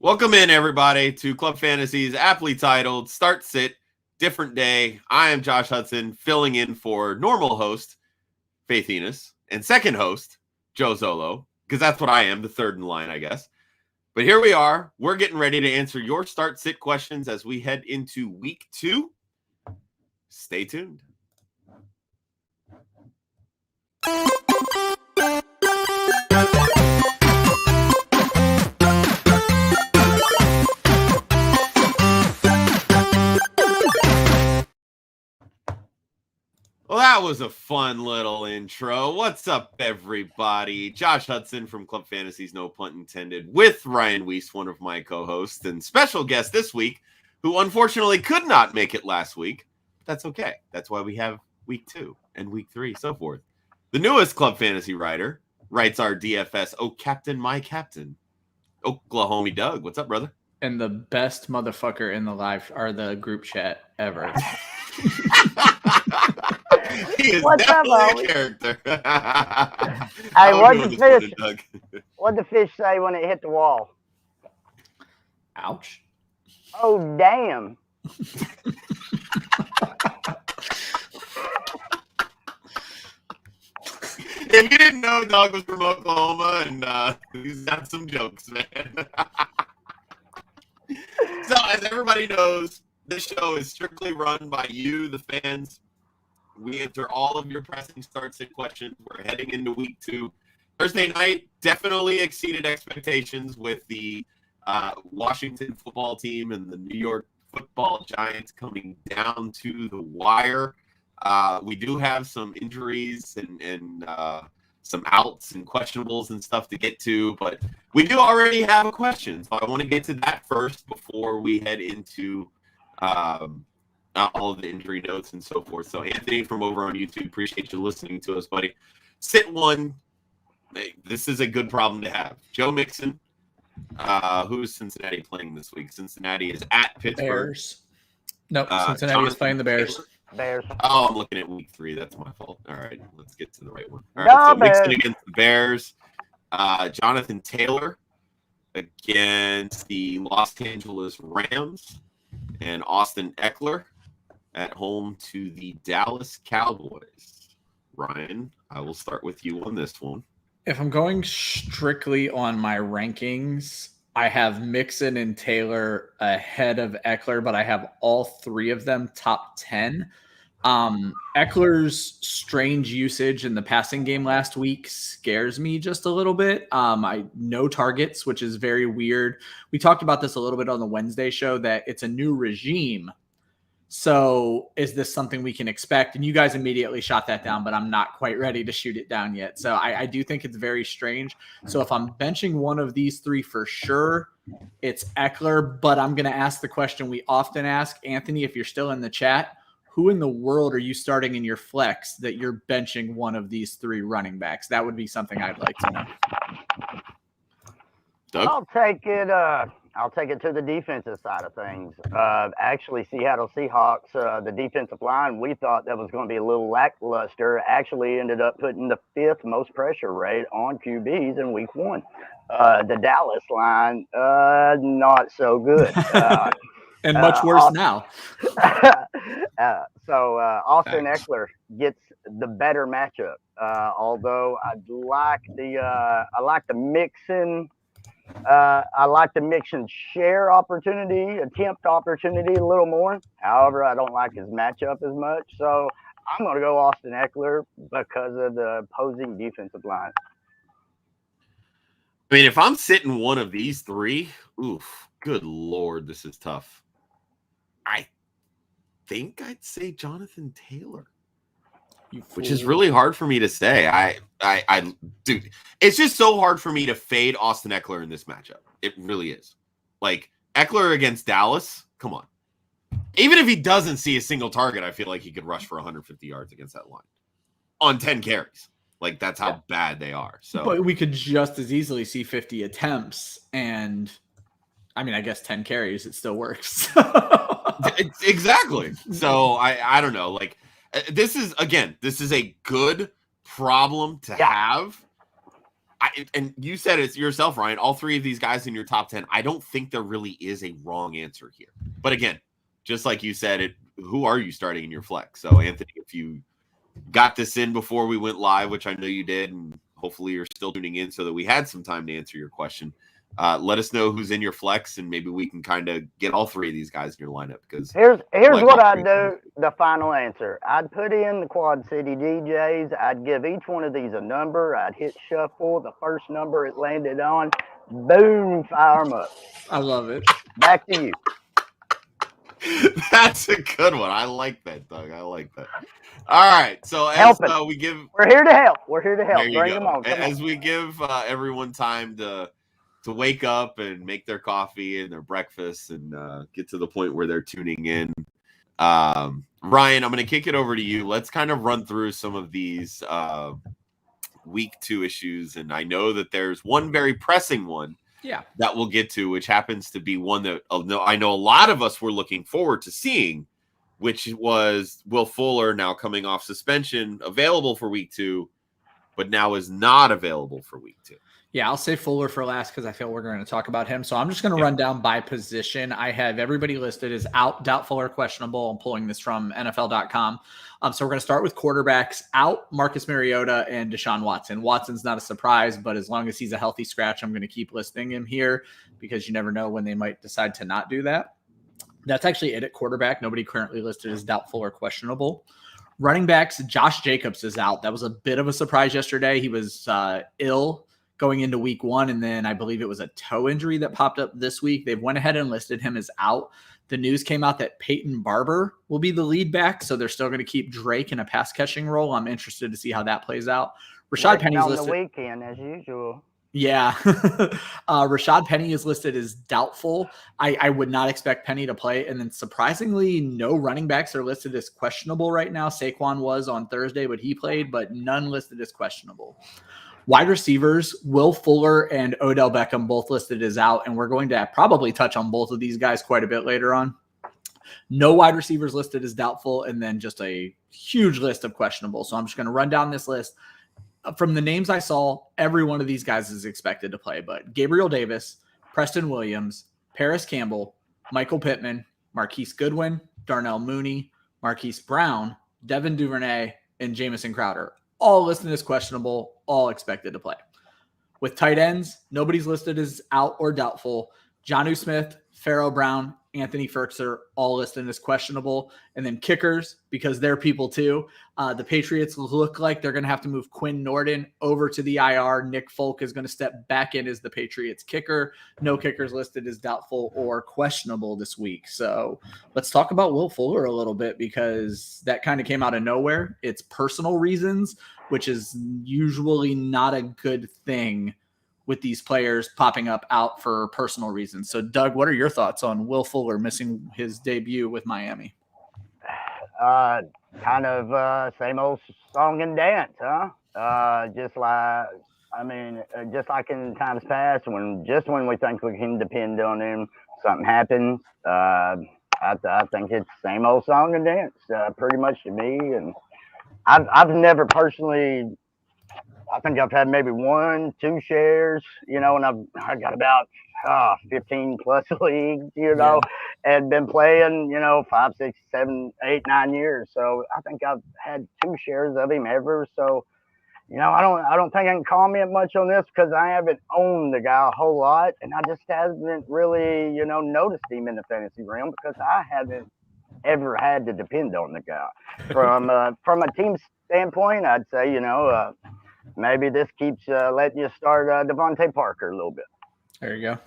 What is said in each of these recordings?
Welcome in, everybody, to Club Fantasy's aptly titled Start Sit, Different Day. I am Josh Hudson, filling in for normal host, Faith Enos, and second host, Joe Zolo, because that's what I am, the third in line, I guess. But here we are. We're getting ready to answer your Start Sit questions as we head into week 2. Stay tuned. Well, that was a fun little intro. What's up, everybody? Josh Hudson from Club Fantasy's No Punt Intended with Ryan Weiss, one of my co-hosts, and special guest this week, who unfortunately could not make it last week. That's okay. That's why we have week 2 and week 3, so forth. The newest Club Fantasy writer writes our DFS, Oh Captain, My Captain, Oklahoma Doug. What's up, brother? And the best motherfucker in the live or the group chat ever. He is definitely a character. Hey, what'd the fish say when it hit the wall? Ouch. Oh, damn. If you didn't know, Doug was from Oklahoma, and he's got some jokes, man. So, as everybody knows, this show is strictly run by you, the fans. We answer all of your pressing start sit questions. We're heading into week 2. Thursday night definitely exceeded expectations with the Washington football team and the New York football Giants coming down to the wire. We do have some injuries and some outs and questionables and stuff to get to, but we do already have a question. So I want to get to that first before we head into all of the injury notes and so forth. So Anthony from over on YouTube, appreciate you listening to us, buddy. Sit one. This is a good problem to have. Joe Mixon, who's Cincinnati playing this week? Cincinnati is at Pittsburgh. Bears. Nope, Cincinnati is playing the Bears. Bears. Oh, I'm looking at week 3. That's my fault. All right, let's get to the right one. All right, so Mixon against the Bears. Jonathan Taylor against the Los Angeles Rams. And Austin Eckler at home to the Dallas Cowboys. Ryan, I will start with you on this one. If I'm going strictly on my rankings, I have Mixon and Taylor ahead of Eckler, but I have all 3 of them top 10. Eckler's strange usage in the passing game last week scares me just a little bit. No targets, which is very weird. We talked about this a little bit on the Wednesday show, that it's a new regime. So is this something we can expect? And you guys immediately shot that down, but I'm not quite ready to shoot it down yet. So I do think it's very strange. So if I'm benching one of these 3 for sure, it's Eckler. But I'm going to ask the question we often ask. Anthony, if you're still in the chat, who in the world are you starting in your flex that you're benching one of these 3 running backs? That would be something I'd like to know. Doug? I'll take it to the defensive side of things. Actually, Seattle Seahawks, the defensive line, we thought that was going to be a little lackluster. Actually ended up putting the 5th most pressure rate on QBs in week 1. The Dallas line, not so good. And much worse now. So Austin Eckler gets the better matchup. Although I like the Mixon. I like the Mixon attempt opportunity a little more. However, I don't like his matchup as much. So I'm going to go Austin Eckler because of the opposing defensive line. I mean, if I'm sitting one of these 3, oof, good Lord, this is tough. I think I'd say Jonathan Taylor, which is really hard for me to say. Dude, it's just so hard for me to fade Austin Eckler in this matchup. It really is. Like, Eckler against Dallas, come on. Even if he doesn't see a single target, I feel like he could rush for 150 yards against that line on 10 carries. Like, that's how bad they are. So, but we could just as easily see 50 attempts, and I mean, I guess 10 carries, it still works. Exactly. So I don't know. Like, this is a good problem to have. and you said it yourself, Ryan, all three of these guys in your top 10, I don't think there really is a wrong answer here. But again, just like you said, who are you starting in your flex? So, Anthony, if you got this in before we went live, which I know you did, and hopefully you're still tuning in so that we had some time to answer your question, let us know who's in your flex, and maybe we can kind of get all three of these guys in your lineup. Because here's what I'd do, the final answer. I'd put in the Quad City DJs. I'd give each one of these a number. I'd hit shuffle. The first number it landed on, boom, fire them up. I love it. Back to you. That's a good one. I like that, Doug. I like that. All right. So as we give, we're here to help. We're here to help. Bring them on. As we give everyone time to wake up and make their coffee and their breakfast and get to the point where they're tuning in. Ryan, I'm going to kick it over to you. Let's kind of run through some of these week 2 issues. And I know that there's one very pressing one that we'll get to, which happens to be one that I know a lot of us were looking forward to seeing, which was Will Fuller now coming off suspension, available for week 2, but now is not available for week 2. Yeah, I'll say Fuller for last because I feel we're going to talk about him. So I'm just going to run down by position. I have everybody listed as out, doubtful, or questionable. I'm pulling this from NFL.com. So we're going to start with quarterbacks. Out, Marcus Mariota and Deshaun Watson. Watson's not a surprise, but as long as he's a healthy scratch, I'm going to keep listing him here because you never know when they might decide to not do that. That's actually it at quarterback. Nobody currently listed as doubtful or questionable. Running backs, Josh Jacobs is out. That was a bit of a surprise yesterday. He was ill going into week 1, and then I believe it was a toe injury that popped up this week. They've went ahead and listed him as out. The news came out that Peyton Barber will be the lead back, so they're still going to keep Drake in a pass-catching role. I'm interested to see how that plays out. Rashad Penny's listed on the weekend, as usual. Yeah. Rashad Penny is listed as doubtful. I would not expect Penny to play. And then surprisingly, no running backs are listed as questionable right now. Saquon was on Thursday, but he played, but none listed as questionable. Wide receivers, Will Fuller and Odell Beckham both listed as out, and we're going to probably touch on both of these guys quite a bit later on. No wide receivers listed as doubtful, and then just a huge list of questionable. So I'm just going to run down this list. From the names I saw, every one of these guys is expected to play, but Gabriel Davis, Preston Williams, Paris Campbell, Michael Pittman, Marquise Goodwin, Darnell Mooney, Marquise Brown, Devin Duvernay, and Jamison Crowder, all listed as questionable, all expected to play. With tight ends, nobody's listed as out or doubtful. Jonnu Smith, Pharaoh Brown, Anthony Firkser, all listed as questionable. And then kickers, because they're people too. The Patriots look like they're going to have to move Quinn Nordin over to the IR. Nick Folk is going to step back in as the Patriots kicker. No kickers listed as doubtful or questionable this week. So let's talk about Will Fuller a little bit because that kind of came out of nowhere. It's personal reasons, which is usually not a good thing with these players popping up out for personal reasons. So, Doug, what are your thoughts on Will Fuller missing his debut with Miami? Kind of same old song and dance, huh? Just like in times past, when we think we can depend on him, something happens. I think it's same old song and dance, pretty much to me. And I've never personally. I think I've had maybe 1-2 shares, and I got about 15 plus leagues, and been playing, 5, 6, 7, 8, 9 years. So I think I've had 2 shares of him ever. So, I don't think I can comment much on this because I haven't owned the guy a whole lot, and I just haven't really, noticed him in the fantasy realm because I haven't ever had to depend on the guy. From a team standpoint, I'd say, maybe this keeps letting you start Devontae Parker a little bit. There you go.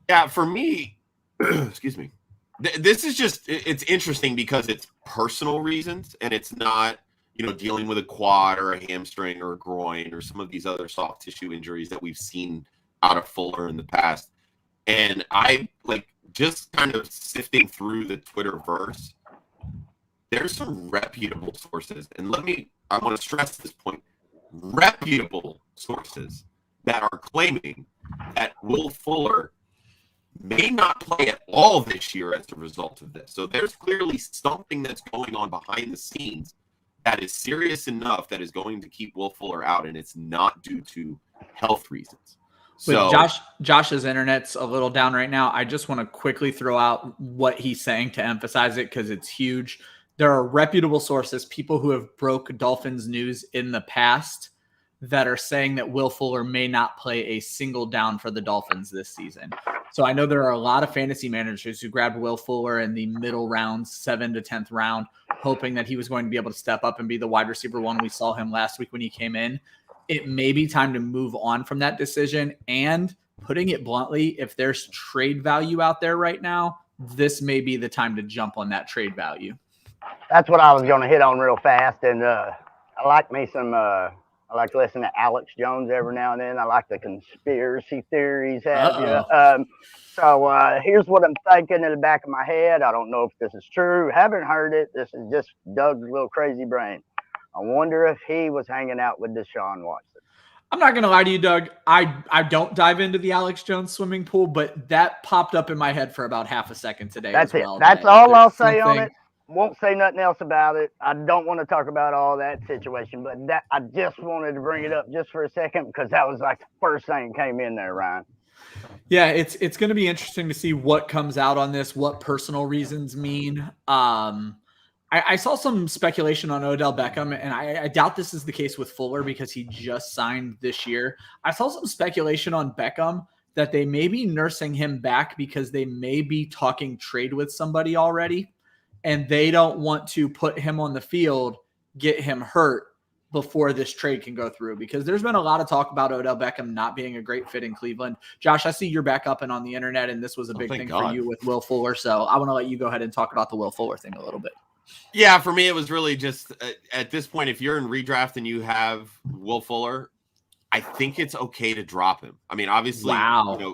Yeah, for me, excuse me. This is just, it's interesting because it's personal reasons and it's not, dealing with a quad or a hamstring or a groin or some of these other soft tissue injuries that we've seen out of Fuller in the past. And I just kind of sifting through the Twitterverse, there's some reputable sources. And I want to stress this point. Reputable sources that are claiming that Will Fuller may not play at all this year as a result of this. So there's clearly something that's going on behind the scenes that is serious enough that is going to keep Will Fuller out, and it's not due to health reasons. So Josh's internet's a little down right now. I just want to quickly throw out what he's saying to emphasize it because it's huge. There are reputable sources, people who have broke Dolphins news in the past, that are saying that Will Fuller may not play a single down for the Dolphins this season. So I know there are a lot of fantasy managers who grabbed Will Fuller in the middle rounds, 7th to 10th round, hoping that he was going to be able to step up and be the wide receiver one. We saw him last week when he came in. It may be time to move on from that decision. And putting it bluntly, if there's trade value out there right now, this may be the time to jump on that trade value. That's what I was going to hit on real fast. And I like me some I like to listen to Alex Jones every now and then. I like the conspiracy theories. So here's what I'm thinking in the back of my head. I don't know if this is true. Haven't heard it. This is just Doug's little crazy brain. I wonder if he was hanging out with Deshaun Watson. I'm not going to lie to you, Doug. I don't dive into the Alex Jones swimming pool, but that popped up in my head for about half a second today. That's as well. It. That's all I'll say on it. Won't say nothing else about it. I don't want to talk about all that situation, but I just wanted to bring it up just for a second because that was like the first thing that came in there, Ryan. Yeah, it's going to be interesting to see what comes out on this, what personal reasons mean. I saw some speculation on Odell Beckham, and I doubt this is the case with Fuller because he just signed this year. I saw some speculation on Beckham that they may be nursing him back because they may be talking trade with somebody already. And they don't want to put him on the field, get him hurt before this trade can go through. Because there's been a lot of talk about Odell Beckham not being a great fit in Cleveland. Josh, I see you're back up and on the internet, and this was a big thing for you with Will Fuller. So I want to let you go ahead and talk about the Will Fuller thing a little bit. Yeah, for me, it was really just at this point, if you're in redraft and you have Will Fuller, I think it's okay to drop him. I mean, obviously,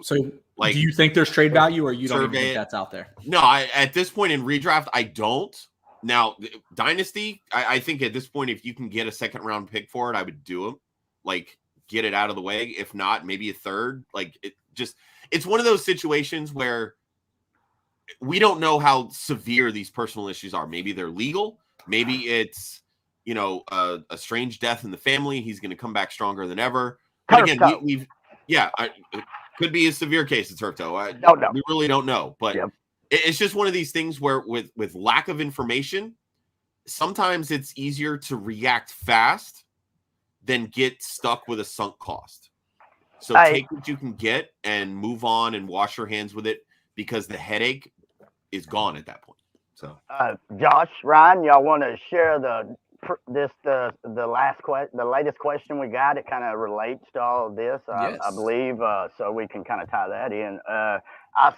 So do you think there's trade value, or you don't even think that's out there? No, at this point in redraft, I don't. Now, Dynasty, I think at this point, if you can get a second round pick for it, I would do them. Like, get it out of the way. If not, maybe a third. Like, it's one of those situations where we don't know how severe these personal issues are. Maybe they're legal. Maybe it's, a strange death in the family. He's going to come back stronger than ever. But again, it could be a severe case of turf toe. We really don't know. But it's just one of these things where with lack of information, sometimes it's easier to react fast than get stuck with a sunk cost. So take what you can get and move on and wash your hands with it because the headache is gone at that point. So, Josh, Ryan, y'all want to share the latest question we got? It kind of relates to all of this, yes. I believe, so we can kind of tie that in. I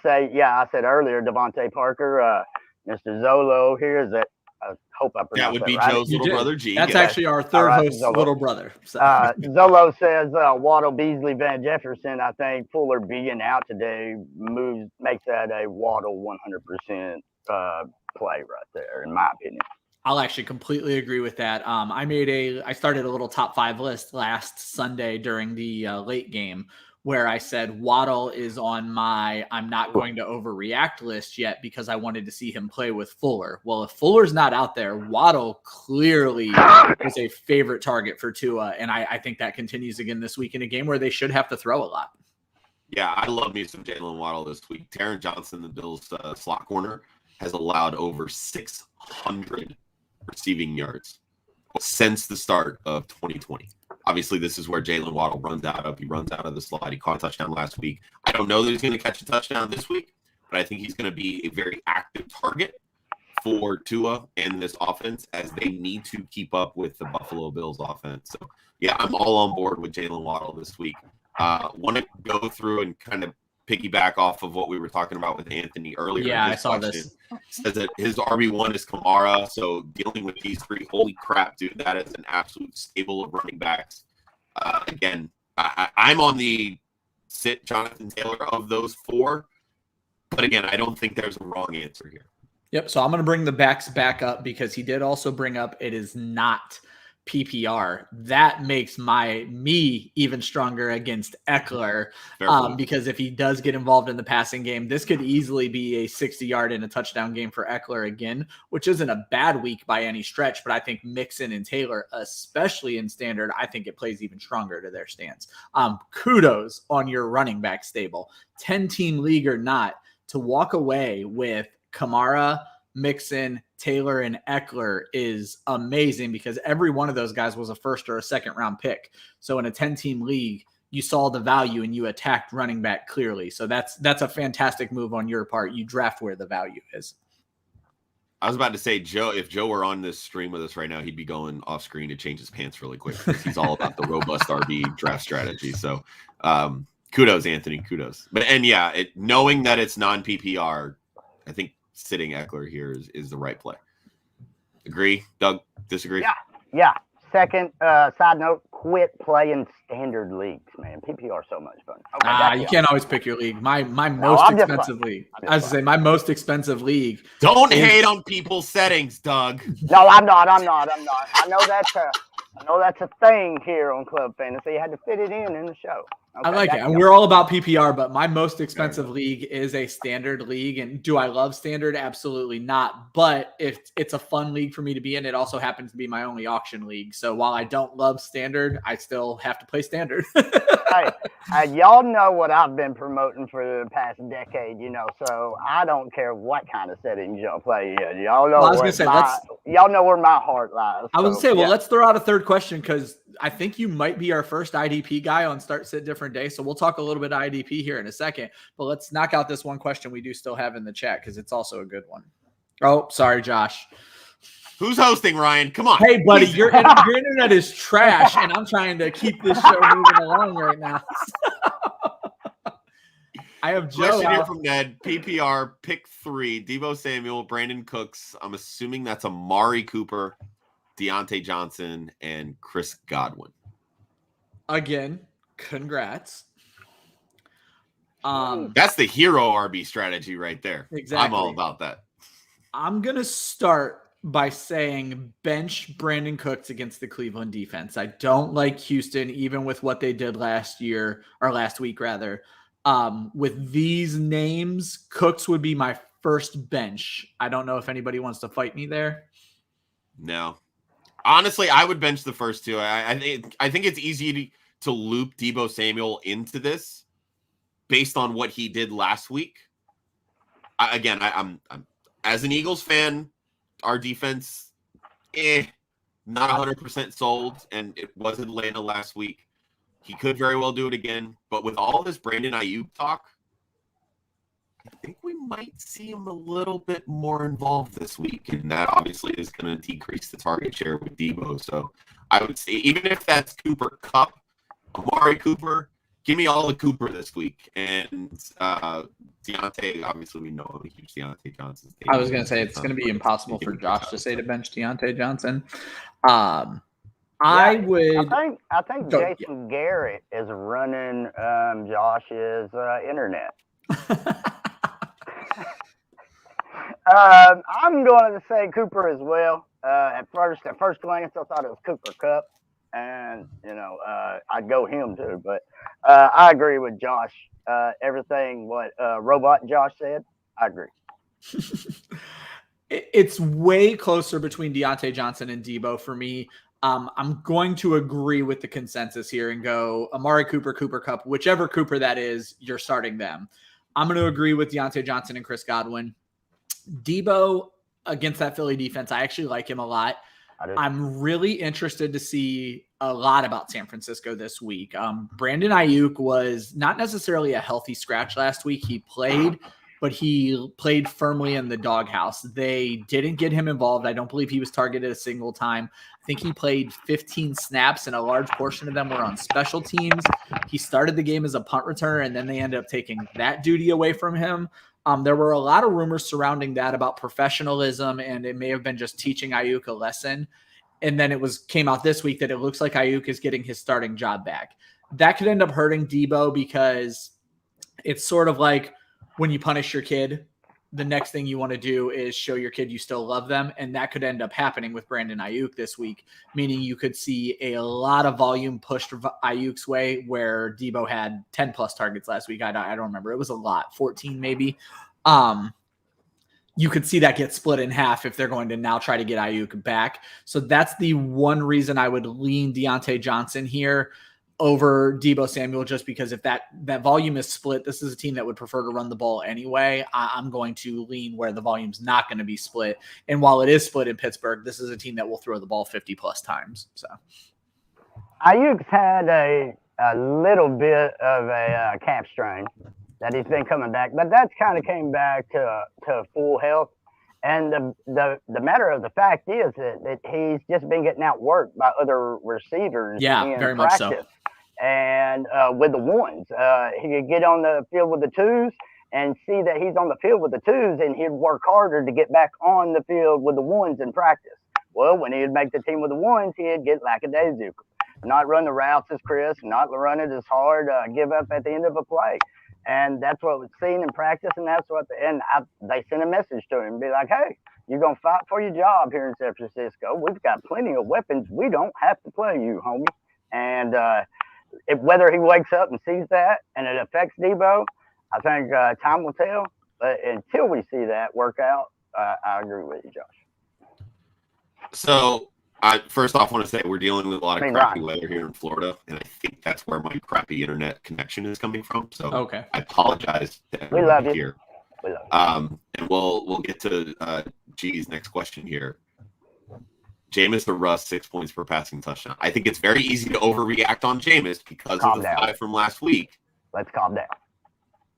said earlier, Devontae Parker, Mr. Zolo here is that. I hope I pronounced that would be right. Joe's you little brother, G. That's actually our third host's little brother. So. Zolo says Waddle, Beasley, Van Jefferson. I think Fuller being out today makes that a Waddle 100% play right there, in my opinion. I'll actually completely agree with that. I started a little top 5 list last Sunday during the late game where I said Waddle is on my I'm not going to overreact list yet because I wanted to see him play with Fuller. Well, if Fuller's not out there, Waddle clearly is a favorite target for Tua, and I think that continues again this week in a game where they should have to throw a lot. Yeah, I love me some Jalen Waddle this week. Taryn Johnson, the Bills slot corner, has allowed over 600 receiving yards since the start of 2020. Obviously, this is where Jalen Waddle runs out of. He runs out of the slot. He caught a touchdown last week. I don't know that he's going to catch a touchdown this week, but I think he's going to be a very active target for Tua and this offense as they need to keep up with the Buffalo Bills offense. So, yeah, I'm all on board with Jalen Waddle this week. Want to go through and kind of piggyback off of what we were talking about with Anthony earlier. Yeah, I saw this. Says that his RB1 is Kamara. So dealing with these three, holy crap, dude, that is an absolute stable of running backs. Again, I'm on the sit Jonathan Taylor of those 4. But again, I don't think there's a wrong answer here. Yep. So I'm going to bring the backs back up because he did also bring up it is not PPR, that makes me even stronger against Eckler. Because if he does get involved in the passing game, this could easily be a 60-yard and a touchdown game for Eckler again, which isn't a bad week by any stretch. But I think Mixon and Taylor, especially in standard, I think it plays even stronger to their stance. Kudos on your running back stable, 10-team league or not, to walk away with Kamara, Mixon, Taylor, and Eckler is amazing because every one of those guys was a first or a second round pick. So in a 10-team league, you saw the value and you attacked running back clearly. So that's a fantastic move on your part. You draft where the value is. I was about to say, Joe, if Joe were on this stream with us right now, he'd be going off screen to change his pants really quick because he's all about the robust RB draft strategy. So kudos, Anthony, kudos. Knowing that it's non-PPR, I think sitting Eckler here is the right play. Agree? Doug, disagree? Yeah. Second, side note, quit playing standard leagues, man. PPR is so much fun. Okay, you can't always pick your league. My most expensive league. I was to say my most expensive league. Don't hate on people's settings, Doug. No, I'm not. I know that's a thing here on Club Fantasy. You had to fit it in the show. Okay, I like it. And we're all about PPR, but my most expensive league is a standard league. And do I love standard? Absolutely not. But if it's a fun league for me to be in, it also happens to be my only auction league. So while I don't love standard, I still have to play standard. Hey, y'all know what I've been promoting for the past decade, so I don't care what kind of settings y'all play in. Y'all know, y'all know where my heart lies. I was going to say, let's throw out a third question because I think you might be our first IDP guy on Start Sit Different Day. So we'll talk a little bit of IDP here in a second, but let's knock out this one question we do still have in the chat because it's also a good one. Oh, sorry, Josh. Who's hosting, Ryan? Come on. Hey, buddy, your internet is trash, and I'm trying to keep this show moving along right now. I have Joe. Question here from Ned. PPR, pick 3. Deebo Samuel, Brandon Cooks. I'm assuming that's Amari Cooper, Dante Johnson, and Chris Godwin. Again, congrats. That's the hero RB strategy right there. Exactly. I'm all about that. I'm going to start by saying bench Brandon Cooks against the Cleveland defense. I don't like Houston, even with what they did last week rather. With these names, Cooks would be my first bench. I don't know if anybody wants to fight me there. No. Honestly, I would bench the first two. I think it's easy to loop Deebo Samuel into this based on what he did last week. I'm as an Eagles fan, our defense, not 100% sold, and it was Atlanta last week. He could very well do it again, but with all this Brandon Ayuk talk, I think we might see him a little bit more involved this week, and that obviously is going to decrease the target share with Deebo. So I would say, even if that's Cooper Kupp, Amari Cooper, give me all the Cooper this week. And Deontay, obviously we know I'm a huge Deontay Johnson. I was going to say it's going to be impossible for Josh to say to bench Deontay Johnson. I think Jason Garrett is running Josh's internet. I'm going to say Cooper as well. At first glance, I thought it was Cooper Kupp, and I'd go him too. But I agree with Josh. Everything what Robot Josh said, I agree. It's way closer between Dante Johnson and Deebo for me. I'm going to agree with the consensus here and go Amari Cooper, Cooper Kupp, whichever Cooper that is, you're starting them. I'm going to agree with Deontay Johnson and Chris Godwin. Deebo against that Philly defense, I actually like him a lot. I'm really interested to see a lot about San Francisco this week. Brandon Ayuk was not necessarily a healthy scratch last week. He played, but he played firmly in the doghouse. They didn't get him involved. I don't believe he was targeted a single time. I think he played 15 snaps, and a large portion of them were on special teams. He started the game as a punt returner, and then they ended up taking that duty away from him. There were a lot of rumors surrounding that about professionalism, and it may have been just teaching Ayuk a lesson. And then came out this week that it looks like Ayuk is getting his starting job back. That could end up hurting Deebo because it's sort of like when you punish your kid the next thing you want to do is show your kid you still love them. And that could end up happening with Brandon Ayuk this week, meaning you could see a lot of volume pushed Ayuk's way where Debo had 10 plus targets last week. I don't remember. It was a lot, 14 maybe. You could see that get split in half if they're going to now try to get Ayuk back. So that's the one reason I would lean Dante Johnson here over Debo Samuel, just because if that volume is split, this is a team that would prefer to run the ball anyway. I'm going to lean where the volume's not going to be split. And while it is split in Pittsburgh, this is a team that will throw the ball 50 plus times. So Ayuk's had a little bit of a calf strain that he's been coming back, but that's kind of came back to full health. And the matter of the fact is that he's just been getting outworked by other receivers. Yeah, in very practice. much so. And with the ones, he could get on the field with the twos and see that he's on the field with the twos, and he'd work harder to get back on the field with the ones in practice. Well, when he'd make the team with the ones, he'd get lackadaisical, not run the routes as crisp, not run it as hard, give up at the end of a play. And that's what was seen in practice, and that's what they sent a message to him, be like, hey, you're going to fight for your job here in San Francisco. We've got plenty of weapons. We don't have to play you, homie. And whether he wakes up and sees that and it affects Debo, I think time will tell. But until we see that work out, I agree with you, Josh. So I first off want to say we're dealing with a lot of crappy weather here in Florida, and I think that's where my crappy internet connection is coming from. So okay. I apologize to everyone we love you. Here. We love you. And we'll get to G's next question here. Jameis or Russ, 6 points per passing touchdown. I think it's very easy to overreact on Jameis because of the 5 from last week. Let's calm down.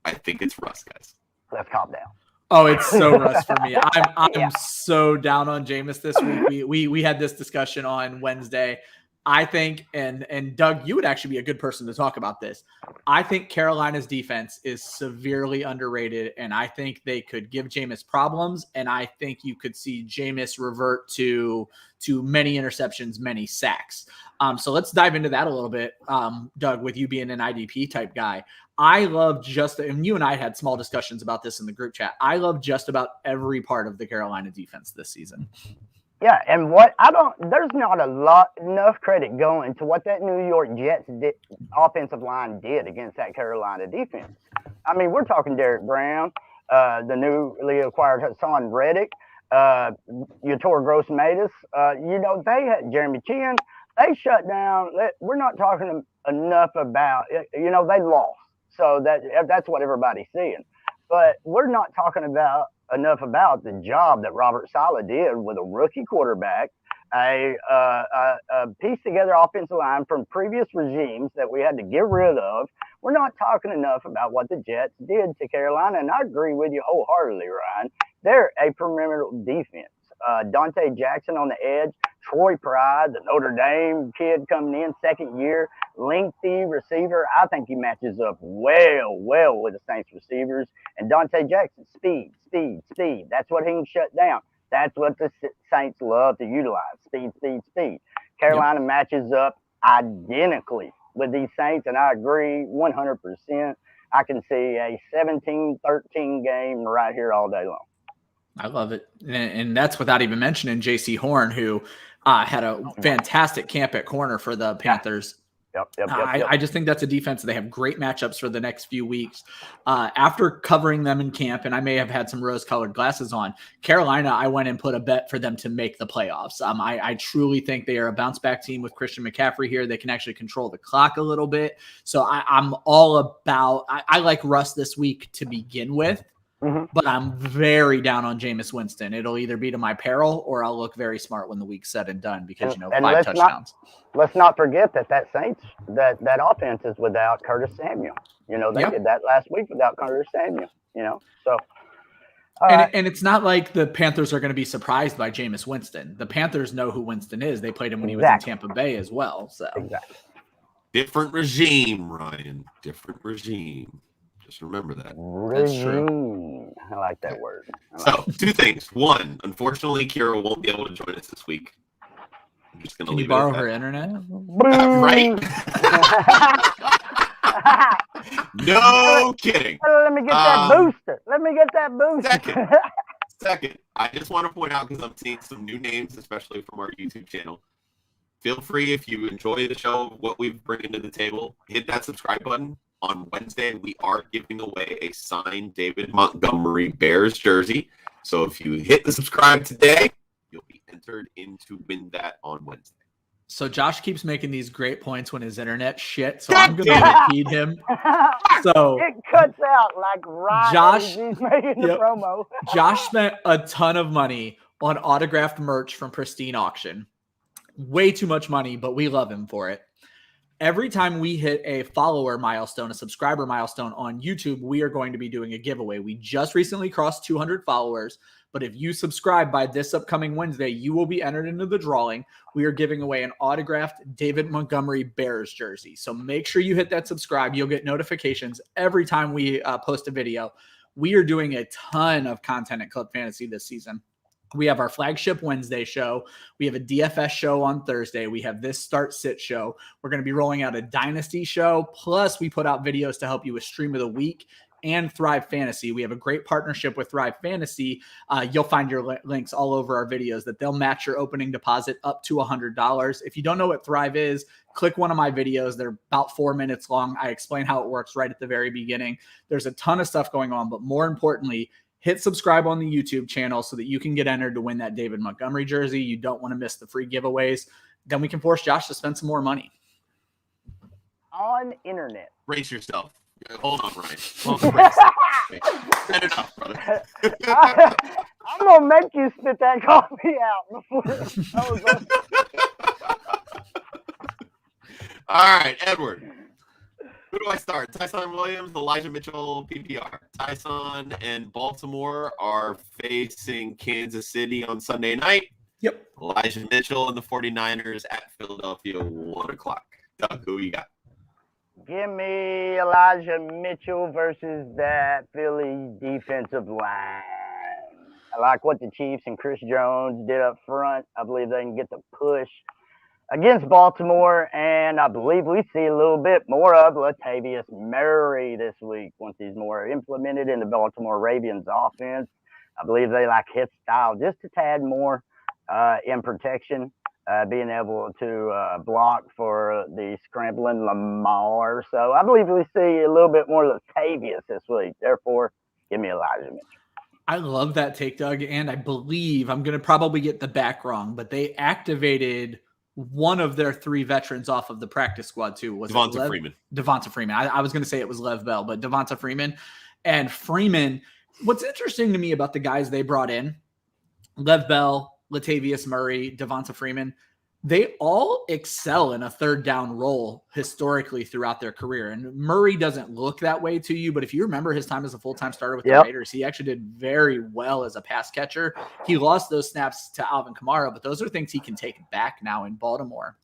I think it's Russ, guys. Let's calm down. Oh, it's so Russ for me. I'm so down on Jameis this week. We had this discussion on Wednesday. I think, and Doug, you would actually be a good person to talk about this. I think Carolina's defense is severely underrated, and I think they could give Jameis problems, and I think you could see Jameis revert to many interceptions, many sacks. So let's dive into that a little bit, Doug, with you being an IDP type guy. I love and you and I had small discussions about this in the group chat. I love just about every part of the Carolina defense this season. Yeah, and there's not enough credit going to what that New York Jets offensive line did against that Carolina defense. I mean, we're talking Derek Brown, the newly acquired Hassan Reddick, Yator Gross-Matos. They had Jeremy Chin. They shut down. We're not talking enough about, they lost. So that's what everybody's seeing. But we're not talking enough about the job that Robert Saleh did with a rookie quarterback, a piece together offensive line from previous regimes that we had to get rid of. We're not talking enough about what the Jets did to Carolina, and I agree with you wholeheartedly, Ryan. They're a perimeter defense. Dante Jackson on the edge, Troy Pride, the Notre Dame kid coming in, second year, lengthy receiver. I think he matches up well with the Saints receivers. And Dante Jackson, speed. That's what he can shut down. That's what the Saints love to utilize, speed. Carolina matches up identically with these Saints, and I agree 100%. I can see a 17-13 game right here all day long. I love it. And that's without even mentioning J.C. Horn, who had a fantastic camp at corner for the Panthers. Yep. I just think that's a defense that they have great matchups for the next few weeks. After covering them in camp, and I may have had some rose-colored glasses on, Carolina, I went and put a bet for them to make the playoffs. I truly think they are a bounce-back team with Christian McCaffrey here. They can actually control the clock a little bit. So I'm all about – I like Russ this week to begin with. Mm-hmm. But I'm very down on Jameis Winston. It'll either be to my peril or I'll look very smart when the week's said and done because, 5 touchdowns. Let's not forget that Saints, that offense is without Curtis Samuel. They did that last week without Curtis Samuel, So, and it's not like the Panthers are going to be surprised by Jameis Winston. The Panthers know who Winston is. They played him when he was in Tampa Bay as well. So exactly. Different regime, Ryan. Different regime. Just remember that. That's true. I like that word. So, 2 things. 1, unfortunately, Kyra won't be able to join us this week. I'm just going to leave it at that. Can you borrow her internet? Right? No kidding. Let me get that booster. Let me get that booster. Second, I just want to point out, because I'm seeing some new names, especially from our YouTube channel. Feel free, if you enjoy the show, what we bring to the table, hit that subscribe button. On Wednesday, we are giving away a signed David Montgomery Bears jersey. So if you hit the subscribe today, you'll be entered in to win that on Wednesday. So Josh keeps making these great points when his internet shit, so I'm going to repeat him. So it cuts out like right Josh, he's making the promo. Josh spent a ton of money on autographed merch from Pristine Auction. Way too much money, but we love him for it. Every time we hit a follower milestone, a subscriber milestone on YouTube, we are going to be doing a giveaway. We just recently crossed 200 followers, but if you subscribe by this upcoming Wednesday, you will be entered into the drawing. We are giving away an autographed David Montgomery Bears jersey. So make sure you hit that subscribe. You'll get notifications every time we post a video. We are doing a ton of content at Club Fantasy this season. We have our flagship Wednesday show. We have a DFS show on Thursday. We have this start sit show. We're going to be rolling out a dynasty show. Plus, we put out videos to help you with stream of the week and Thrive Fantasy. We have a great partnership with Thrive Fantasy. You'll find your links all over our videos that they'll match your opening deposit up to $100. If you don't know what Thrive is, click one of my videos. They're about 4 minutes long. I explain how it works right at the very beginning. There's a ton of stuff going on, but more importantly, hit subscribe on the YouTube channel so that you can get entered to win that David Montgomery jersey. You don't want to miss the free giveaways. Then we can force Josh to spend some more money. On internet. Brace yourself. Hold on, Ryan. Brace it up, brother. I'm going to make you spit that coffee out before. All right, Edward. Who do I start? Tyson Williams, Elijah Mitchell, PPR. Tyson and Baltimore are facing Kansas City on Sunday night. Yep. Elijah Mitchell and the 49ers at Philadelphia, 1 o'clock. Doug, who you got? Give me Elijah Mitchell versus that Philly defensive line. I like what the Chiefs and Chris Jones did up front. I believe they can get the push against Baltimore, and I believe we see a little bit more of Latavius Murray this week once he's more implemented in the Baltimore Ravens offense. I believe they like his style just a tad more in protection, being able to block for the scrambling Lamar. So I believe we see a little bit more Latavius this week. Therefore, give me Elijah Mitchell. I love that take, Doug, and I believe I'm going to probably get the back wrong, but they activated one of their 3 veterans off of the practice squad too. Was Devonta Freeman. Devonta Freeman. I was going to say it was Lev Bell, but Devonta Freeman. And Freeman, what's interesting to me about the guys they brought in, Lev Bell, Latavius Murray, Devonta Freeman, they all excel in a third down role historically throughout their career. And Murray doesn't look that way to you, but if you remember his time as a full-time starter with the Raiders, he actually did very well as a pass catcher. He lost those snaps to Alvin Kamara, but those are things he can take back now in Baltimore.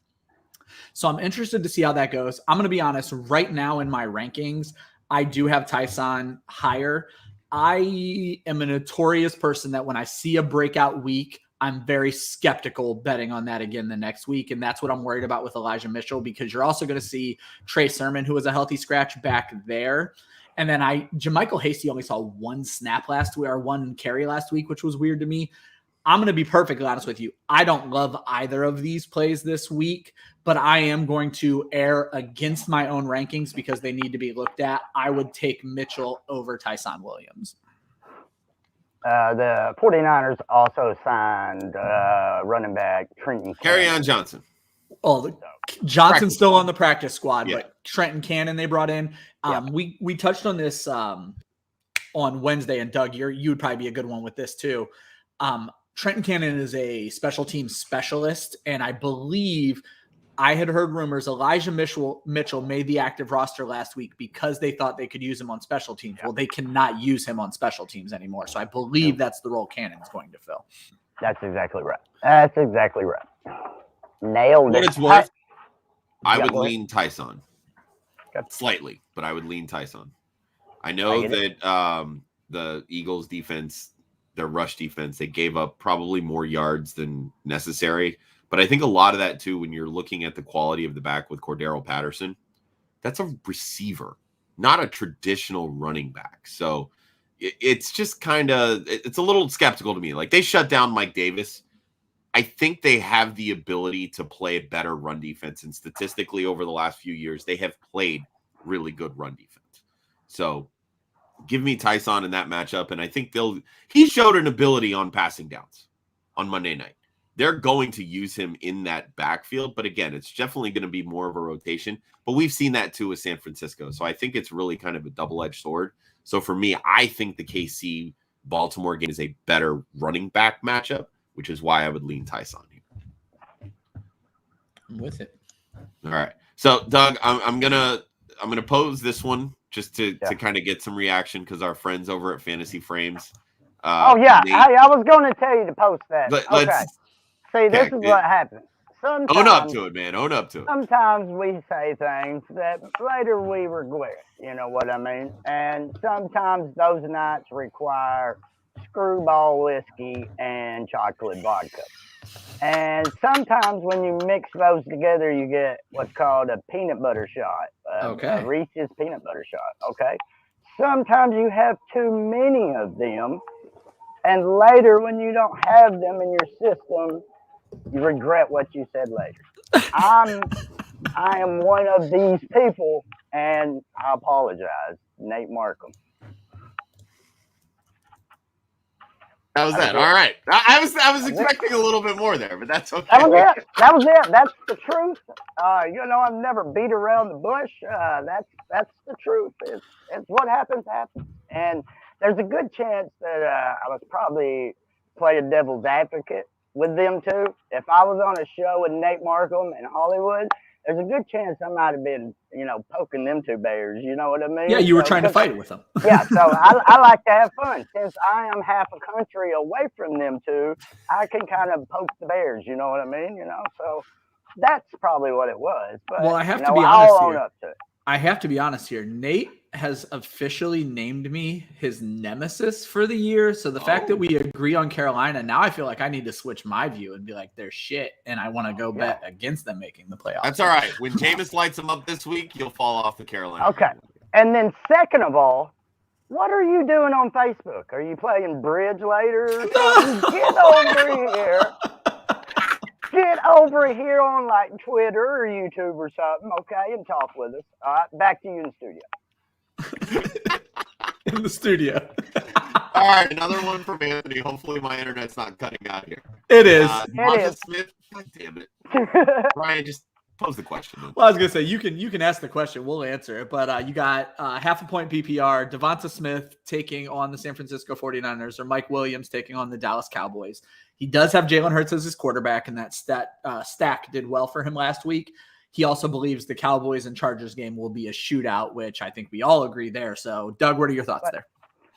So I'm interested to see how that goes. I'm going to be honest, right now in my rankings, I do have Tyson higher. I am a notorious person that when I see a breakout week, I'm very skeptical betting on that again the next week. And that's what I'm worried about with Elijah Mitchell, because you're also going to see Trey Sermon, who was a healthy scratch, back there. And then Jermichael Hasty only saw 1 snap or 1 carry last week, which was weird to me. I'm going to be perfectly honest with you. I don't love either of these plays this week, but I am going to err against my own rankings because they need to be looked at. I would take Mitchell over Tyson Williams. The 49ers also signed running back Trenton Cannon. Johnson. Oh, Johnson's still on the practice squad, but Trenton Cannon they brought in. We touched on this on Wednesday, and Doug, you would probably be a good one with this too. Trenton Cannon is a special teams specialist, and I believe I had heard rumors Elijah Mitchell made the active roster last week because they thought they could use him on special teams. Well, they cannot use him on special teams anymore. So I believe that's the role Cannon's going to fill. That's exactly right. Nailed it. What it's worth, I would lean Tyson. Slightly, but I would lean Tyson. I know that the Eagles defense, their rush defense, they gave up probably more yards than necessary. But I think a lot of that, too, when you're looking at the quality of the back with Cordero Patterson, That's a receiver, not a traditional running back. So it's just it's a little skeptical to me. Like, they shut down Mike Davis. I think they have the ability to play a better run defense. And statistically, over the last few years, they have played really good run defense. So give me Tyson in that matchup. And I think he showed an ability on passing downs on Monday night. They're going to use him in that backfield. But again, it's definitely going to be more of a rotation. But we've seen that too with San Francisco. So I think it's really kind of a double-edged sword. So for me, I think the KC Baltimore game is a better running back matchup, which is why I would lean Tyson here. I'm with it. All right. So Doug, I'm gonna pose this one just to kind of get some reaction, because our friends over at Fantasy Frames. Hey, I was going to tell you to post that. Okay. See, this is what happens. Sometimes, own up to it, man. Own up to it. Sometimes we say things that later we regret. You know what I mean? And sometimes those nights require screwball whiskey and chocolate vodka. And sometimes when you mix those together, you get what's called a peanut butter shot. A Reese's peanut butter shot. Okay. Sometimes you have too many of them. And later, when you don't have them in your system, you regret what you said later. I am one of these people, and I apologize, Nate Markham. That was that. All right. I was expecting a little bit more there, but that's okay. That was it. That's the truth. I've never beat around the bush. That's the truth. It's what happens. And there's a good chance that I was probably playing devil's advocate with them too. If I was on a show with Nate Markham in Hollywood, there's a good chance I might have been, poking them two bears. You know what I mean? Yeah, you were trying to fight with them. Yeah, so I like to have fun. Since I am half a country away from them two, I can kind of poke the bears. You know what I mean? So that's probably what it was. But, well, I have to be honest I'll here. own up to it. I have to be honest here. Nate has officially named me his nemesis for the year. So the fact that we agree on Carolina, now I feel like I need to switch my view and be like, they're shit. And I want to go bet against them making the playoffs. That's all right. When Jameis lights them up this week, you'll fall off the Carolina. Okay. And then second of all, what are you doing on Facebook? Are you playing bridge later? Get over here. Get over here on like Twitter or YouTube or something, okay, and talk with us. All right, back to you in the studio. In the studio. All right, another one from Anthony. Hopefully my internet's not cutting out here. It is. It is. Smith, God damn it. Ryan, just pose the question. Then. Well, I was going to say, you can ask the question. We'll answer it. But you got half a point PPR, Devonta Smith taking on the San Francisco 49ers, or Mike Williams taking on the Dallas Cowboys. He does have Jalen Hurts as his quarterback, and that stack did well for him last week. He also believes the Cowboys and Chargers game will be a shootout, which I think we all agree there. So, Doug, what are your thoughts there?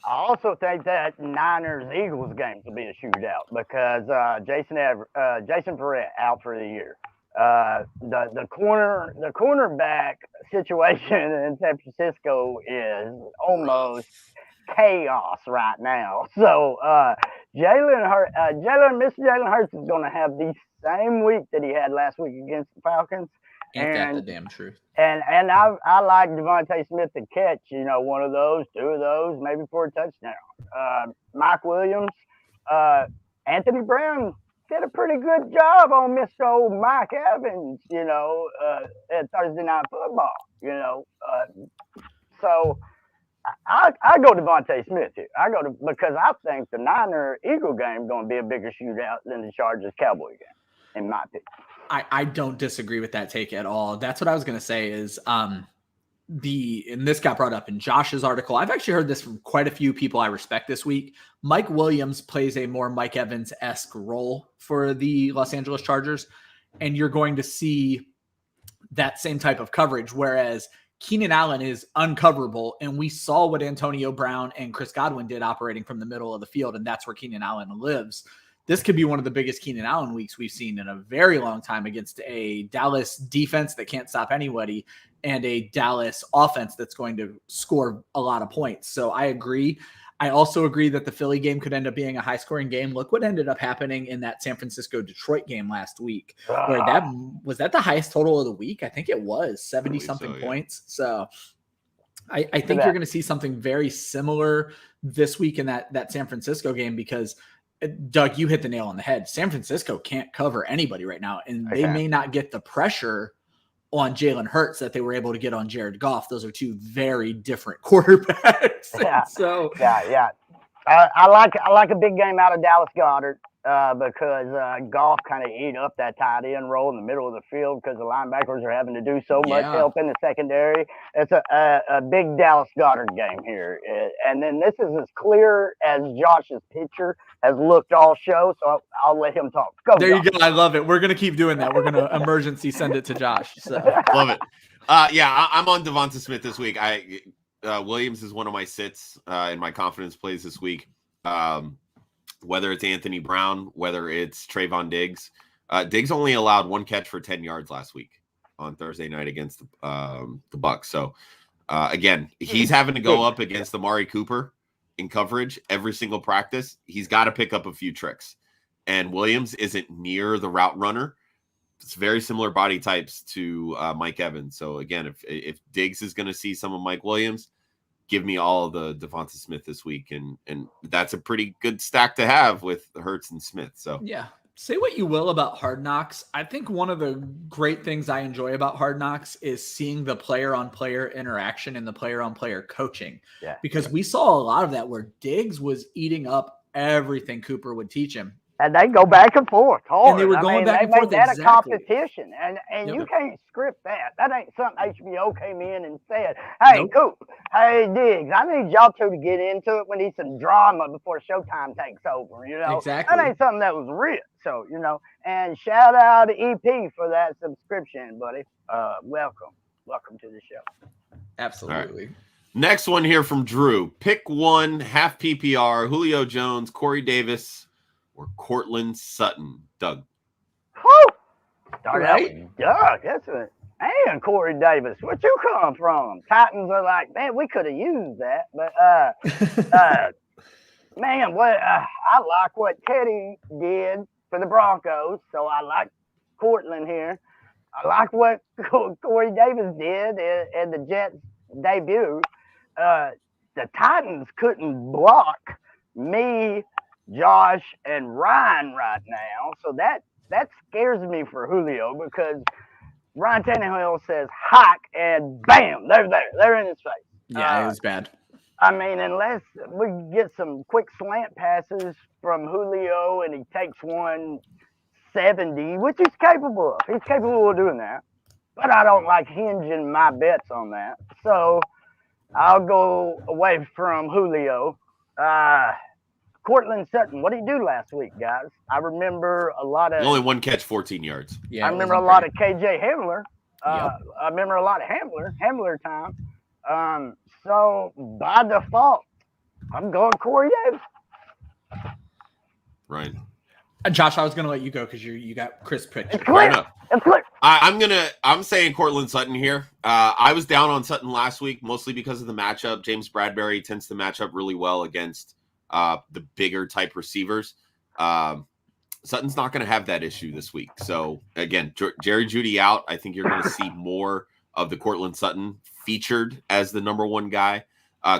I also think that Niners-Eagles games will be a shootout because Jason Verrett out for the year. The cornerback situation in San Francisco is almost chaos right now. So Jalen Hurts is going to have the same week that he had last week against the Falcons. Ain't that the damn truth? And I like Devonta Smith to catch, one of those, two of those, maybe for a touchdown. Mike Williams, Anthony Brown did a pretty good job on Mr. Old Mike Evans, at Thursday Night Football, So I go Devonta Smith here. Because I think the Niner-Eagle game is going to be a bigger shootout than the Chargers-Cowboy game, in my opinion. I don't disagree with that take at all. That's what I was going to say is and this got brought up in Josh's article. I've actually heard this from quite a few people I respect this week. Mike Williams plays a more Mike Evans-esque role for the Los Angeles Chargers, and you're going to see that same type of coverage, whereas Keenan Allen is uncoverable, and we saw what Antonio Brown and Chris Godwin did operating from the middle of the field, and that's where Keenan Allen lives. This could be one of the biggest Keenan Allen weeks we've seen in a very long time against a Dallas defense that can't stop anybody and a Dallas offense that's going to score a lot of points. So I agree. I also agree that the Philly game could end up being a high-scoring game. Look what ended up happening in that San Francisco-Detroit game last week, where was that the highest total of the week? I think it was 70-something points. So I think you're going to see something very similar this week in that San Francisco game because, Doug, you hit the nail on the head. San Francisco can't cover anybody right now, and they may not get the pressure on Jalen Hurts that they were able to get on Jared Goff. Those are two very different quarterbacks. I like a big game out of Dallas Goedert because Goff kind of ate up that tight end role in the middle of the field because the linebackers are having to do so much help in the secondary. It's a big Dallas Goedert game here. And then this is as clear as Josh's picture has looked all show, so I'll let him talk. Go, there Josh. you go. I love it. We're going to keep doing that. We're going to emergency send it to Josh. So. Love it. I'm on Devonta Smith this week. Williams is one of my sits in my confidence plays this week. Whether it's Anthony Brown, whether it's Trayvon Diggs. Diggs only allowed one catch for 10 yards last week on Thursday night against the Bucs. So, again, he's having to go up against Amari Cooper in coverage every single practice. He's got to pick up a few tricks. And Williams isn't near the route runner. It's very similar body types to Mike Evans. So, again, if Diggs is going to see some of Mike Williams, give me all of the Devonta Smith this week. And that's a pretty good stack to have with Hurts and Smith. So, yeah. Say what you will about Hard Knocks. I think one of the great things I enjoy about Hard Knocks is seeing the player-on-player interaction and the player-on-player coaching. Yeah. Because we saw a lot of that where Diggs was eating up everything Cooper would teach him. And they go back and forth hard. And they were going back and forth. They made that a competition. And you can't script that. That ain't something HBO came in and said, hey, Coop, hey, Diggs, I need y'all two to get into it. We need some drama before Showtime takes over, you know? Exactly. That ain't something that was real. So, you know, and shout out to EP for that subscription, buddy. Welcome. Welcome to the show. Absolutely. Right. Next one here from Drew. Pick one, half PPR, Julio Jones, Corey Davis, or Cortland Sutton. Doug. Woo! Started out with Doug. That's it. And Corey Davis. Where'd you come from? Titans are like, man, we could have used that. But, man, I like what Teddy did for the Broncos. So I like Cortland here. I like what Corey Davis did in the Jets debut. The Titans couldn't block me, Josh, and Ryan right now. So that scares me for Julio because Ryan Tannehill says hike and bam, they're there. They're in his face. Yeah, it was bad. I mean, unless we get some quick slant passes from Julio and he takes 170, which he's capable of. He's capable of doing that. But I don't like hinging my bets on that. So I'll go away from Julio. Cortland Sutton, what did he do last week, guys? I remember a lot of... Only one catch, 14 yards. Yeah, I remember a lot of KJ Hamler. I remember a lot of Hamler time. So, by default, I'm going Corey Davis. Right. Josh, I was going to let you go because you got Chris picked. It's clear. It's clear. I'm saying Cortland Sutton here. I was down on Sutton last week, mostly because of the matchup. James Bradbury tends to match up really well against the bigger type receivers. Sutton's not going to have that issue this week. So again, Jerry Jeudy out. I think you're going to see more of the Cortland Sutton featured as the number one guy.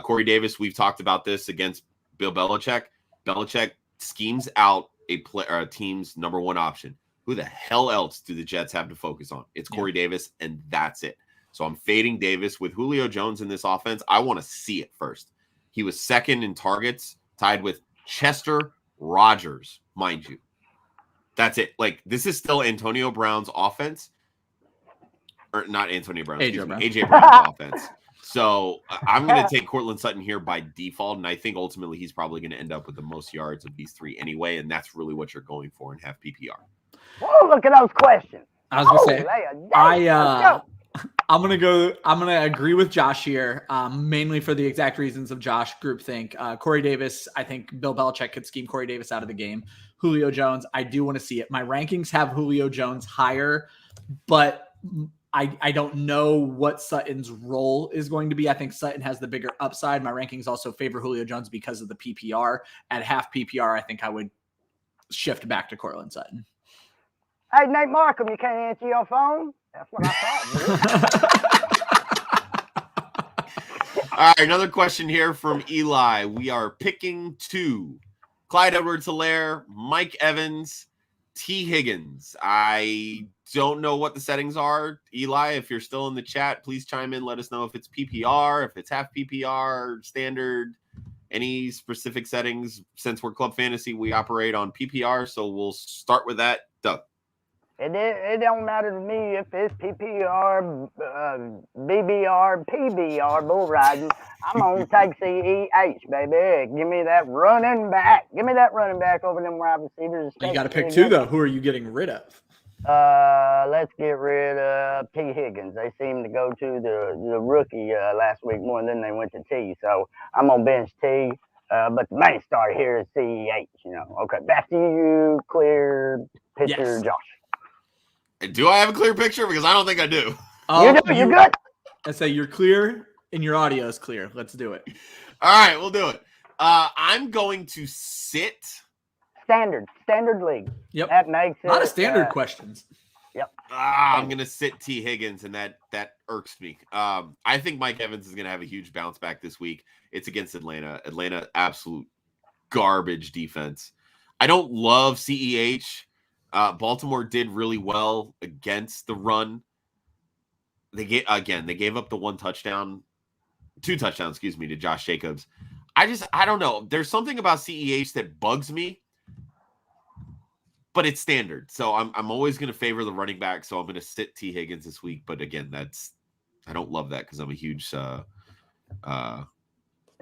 Corey Davis, we've talked about this against Bill Belichick. Belichick schemes out a team's number one option. Who the hell else do the Jets have to focus on? It's Corey Davis, and that's it. So I'm fading Davis with Julio Jones in this offense. I want to see it first. He was second in targets, tied with Chester Rogers, mind you. That's it. Like, this is still Antonio Brown's offense. Or not Antonio Brown. AJ Brown's offense. So I'm going to take Cortland Sutton here by default, and I think ultimately he's probably going to end up with the most yards of these three anyway, and that's really what you're going for in half PPR. Whoa, look at those questions. I was going to say, I'm going to agree with Josh here, mainly for the exact reasons of Josh groupthink. Corey Davis, I think Bill Belichick could scheme Corey Davis out of the game. Julio Jones, I do want to see it. My rankings have Julio Jones higher, but I don't know what Sutton's role is going to be. I think Sutton has the bigger upside. My rankings also favor Julio Jones because of the PPR. At half PPR, I think I would shift back to Cortland Sutton. Hey, Nate Markham, you can't answer your phone? That's what I thought. All right, another question here from Eli. We are picking 2. Clyde Edwards-Helaire, Mike Evans, T. Higgins. I don't know what the settings are. Eli, if you're still in the chat, please chime in. Let us know if it's PPR, if it's half PPR, standard, any specific settings. Since we're Club Fantasy, we operate on PPR, so we'll start with that. Doug. It don't matter to me if it's PPR, BBR, PBR, bull riding. I'm going to take CEH, baby. Give me that running back. Give me that running back over them wide receivers. You got to pick 2, though. Who are you getting rid of? Let's get rid of T. Higgins. They seem to go to the rookie last week more than they went to T. So I'm on bench T. But the main star here is CEH. Okay, back to you. Clear picture, Yes. Josh. Do I have a clear picture? Because I don't think I do. You good? I say you're clear and your audio is clear. Let's do it. All right, we'll do it. I'm going to sit. Standard league. Yep. That makes it. A lot of standard questions. Yep. I'm going to sit T. Higgins, and that irks me. I think Mike Evans is going to have a huge bounce back this week. It's against Atlanta. Atlanta, absolute garbage defense. I don't love CEH. Baltimore did really well against the run. They gave up the 2 touchdowns, to Josh Jacobs. I don't know. There's something about CEH that bugs me, but it's standard. So I'm always going to favor the running back. So I'm going to sit T. Higgins this week. But again, I don't love that because I'm a huge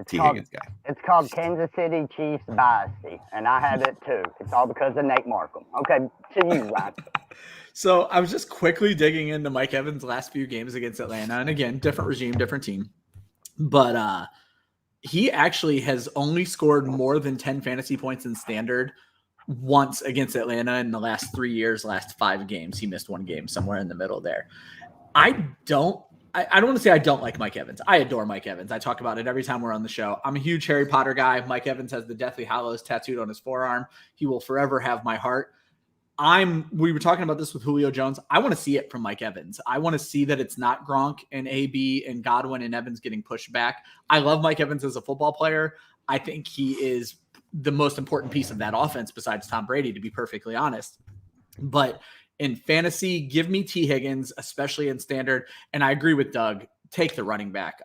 T. Higgins guy. It's called Kansas City Chiefs bias, and I have it too. It's all because of Nate Markham. Okay, to you, Ryan. So I was just quickly digging into Mike Evans' last few games against Atlanta. And again, different regime, different team. But he actually has only scored more than 10 fantasy points in standard once against Atlanta in the last 3 years, last 5 games. He missed 1 game somewhere in the middle there. I don't want to say I don't like Mike Evans. I adore Mike Evans. I talk about it every time we're on the show. I'm a huge Harry Potter guy. Mike Evans has the Deathly Hallows tattooed on his forearm. He will forever have my heart. We were talking about this with Julio Jones. I want to see it from Mike Evans. I want to see that it's not Gronk and AB and Godwin and Evans getting pushed back. I love Mike Evans as a football player. I think he is the most important piece of that offense besides Tom Brady, to be perfectly honest. But in fantasy, give me T. Higgins, especially in standard. And I agree with Doug. Take the running back.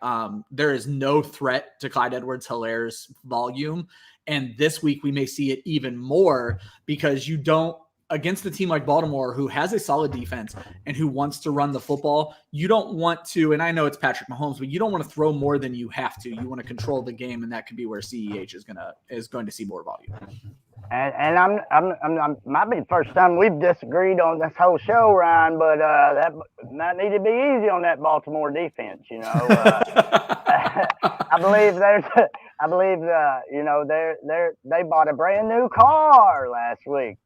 There is no threat to Clyde Edwards-Helaire's volume. And this week we may see it even more because you don't, against a team like Baltimore, who has a solid defense and who wants to run the football, you don't want to, and I know it's Patrick Mahomes, but you don't want to throw more than you have to. You want to control the game, and that could be where CEH is going to see more volume. And I'm might be the first time we've disagreed on this whole show, Ryan, but that might need to be easy on that Baltimore defense. I believe they bought a brand new car last week.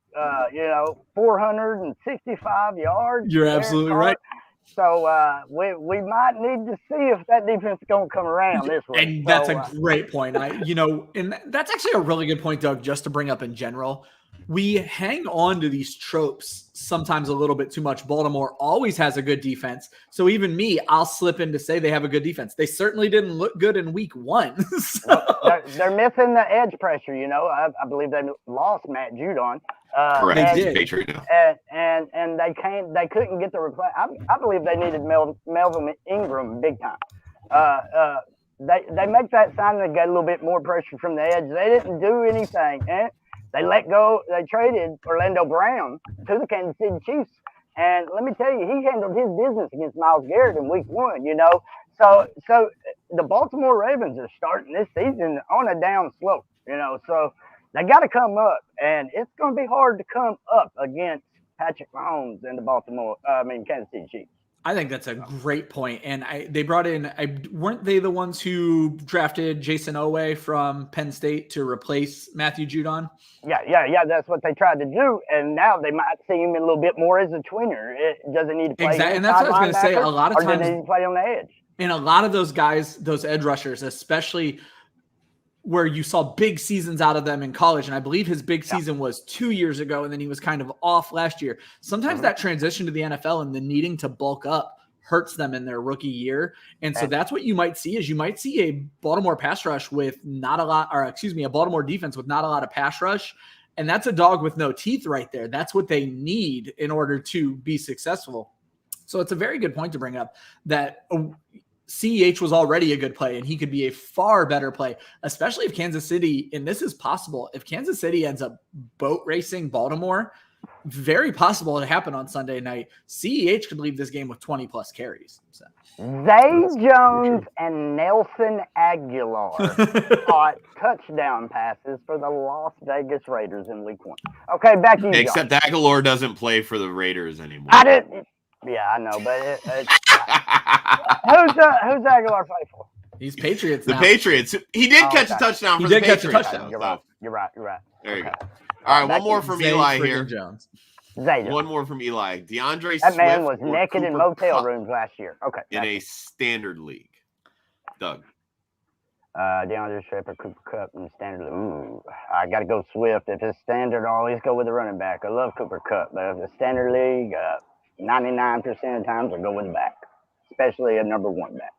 465 yards. You're absolutely right. So we might need to see if that defense is going to come around this week. And that's a great point. And that's actually a really good point, Doug, just to bring up in general. We hang on to these tropes sometimes a little bit too much. Baltimore always has a good defense. So even me, I'll slip in to say they have a good defense. They certainly didn't look good in week 1. They're missing the edge pressure. I believe they lost Matt Judon. Correct. They did. Patriot now. And they couldn't get the reply. I believe they needed Melvin Ingram big time. They make that sign and get a little bit more pressure from the edge. They didn't do anything. They traded Orlando Brown to the Kansas City Chiefs. And let me tell you, he handled his business against Myles Garrett in week 1, So the Baltimore Ravens are starting this season on a down slope, so they got to come up, and it's going to be hard to come up against Patrick Mahomes and the Kansas City Chiefs. I think that's a great point. And they brought in, weren't they the ones who drafted Jason Owe from Penn State to replace Matthew Judon? Yeah. That's what they tried to do. And now they might see him a little bit more as a tweener. It doesn't need to play. Exactly. And that's what I was going to say. A lot of times, does he need to play on the edge? And a lot of those guys, those edge rushers, especially where you saw big seasons out of them in college. And I believe his big season was 2 years ago, and then he was kind of off last year. Sometimes that transition to the NFL and the needing to bulk up hurts them in their rookie year. And so that's what you might see is you might see a Baltimore pass rush with not a lot, or excuse me, a Baltimore defense with not a lot of pass rush. And that's a dog with no teeth right there. That's what they need in order to be successful. So it's a very good point to bring up that CEH was already a good play, and he could be a far better play, especially if Kansas City, and this is possible, if Kansas City ends up boat racing Baltimore, very possible to happen on Sunday night. CEH could leave this game with 20-plus carries. So. Zay Jones and Nelson Aguilar caught touchdown passes for the Las Vegas Raiders in Week 1. Okay, back to you, Except John. Aguilar doesn't play for the Raiders anymore. I didn't. Yeah, I know, but who's Aguilar play for? He's Patriots now. The Patriots. He did catch a touchdown for the Patriots. He did catch a touchdown. You're right. There you go. All right, one more from Eli here. Jones. One more from Eli. Deandre Swift. That man was naked in motel rooms last year. Okay. In a standard league. Doug. DeAndre Swift or Cooper Kupp in the standard league. Ooh, I got to go Swift. If it's standard, I'll always go with the running back. I love Cooper Kupp, but if it's standard league, 99% of the times I go with the back, especially a number one back.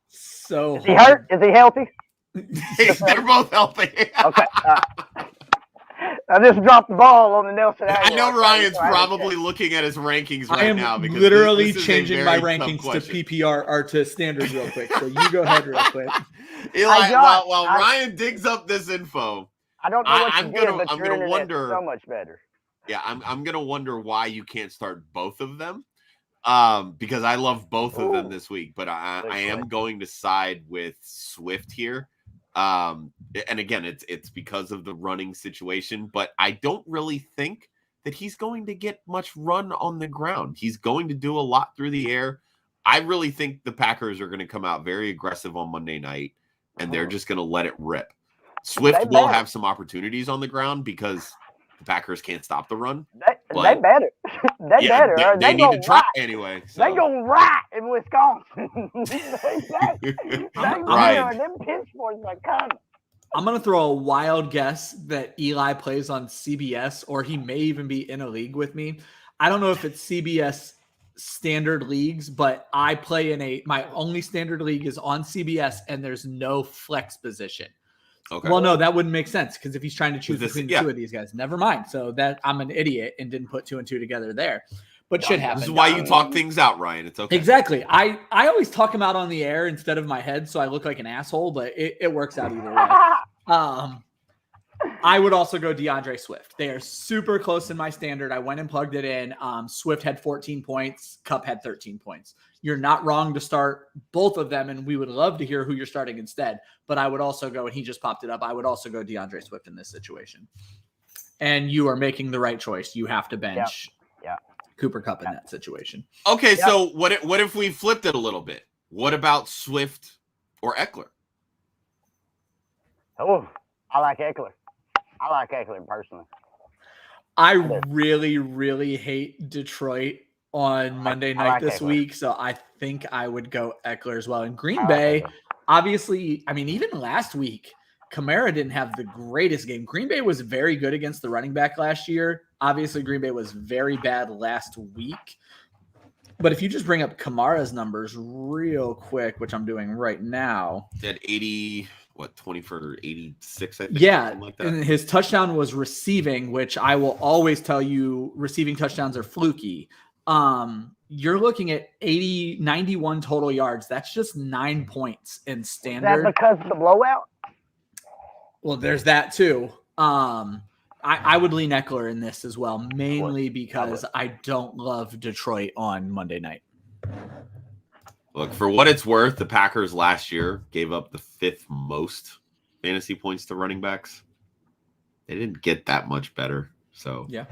So is he hurt? Is he healthy? They're both healthy. Okay. I just dropped the ball on the Nelson Aguilar. I know Ryan's probably looking at his rankings right now because literally this changing my rankings to PPR or to standard real quick. So you go ahead real quick. Eli, while Ryan digs up this info, I don't know what I'm gonna wonder so much better. Yeah, I'm gonna wonder why you can't start both of them. Because I love both of them this week, but I am going to side with Swift here. And again, it's because of the running situation, but I don't really think that he's going to get much run on the ground. He's going to do a lot through the air. I really think the Packers are going to come out very aggressive on Monday night, and they're just going to let it rip. Swift will have some opportunities on the ground because the Packers can't stop the run. They better. They better. They need to try anyway. So. They go right in Wisconsin. Right. Them pitchforks are coming. I'm going to throw a wild guess that Eli plays on CBS, or he may even be in a league with me. I don't know if it's CBS standard leagues, but I play in my only standard league is on CBS, and there's no flex position. Okay. Well, no, that wouldn't make sense because if he's trying to choose between two of these guys, never mind. So that I'm an idiot and didn't put 2 and 2 together there, but shit happens. This is why you talk things out, Ryan. It's okay. Exactly. I always talk him out on the air instead of my head, so I look like an asshole, but it works out either way. I would also go DeAndre Swift. They are super close in my standard. I went and plugged it in. Swift had 14 points. Kupp had 13 points. You're not wrong to start both of them, and we would love to hear who you're starting instead. But I would also go, and he just popped it up, I would also go DeAndre Swift in this situation. And you are making the right choice. You have to bench Cooper Kupp in that situation. Okay, so what if we flipped it a little bit? What about Swift or Eckler? Oh, I like Eckler. I like Eckler personally. I really, really hate Detroit on Monday night this week, so I think I would go Eckler as well. And Green Bay, obviously, I mean, even last week, Kamara didn't have the greatest game. Green Bay was very good against the running back last year. Obviously, Green Bay was very bad last week. But if you just bring up Kamara's numbers real quick, which I'm doing right now. At 20 for 86, I think. Yeah, like that. And his touchdown was receiving, which I will always tell you receiving touchdowns are fluky. You're looking at 91 total yards. That's just 9 points in standard. Is that because of the blowout? Well, there's that too. I would lean Eckler in this as well, mainly because I don't love Detroit on Monday night. Look, for what it's worth, the Packers last year gave up the 5th most fantasy points to running backs. They didn't get that much better. So yeah,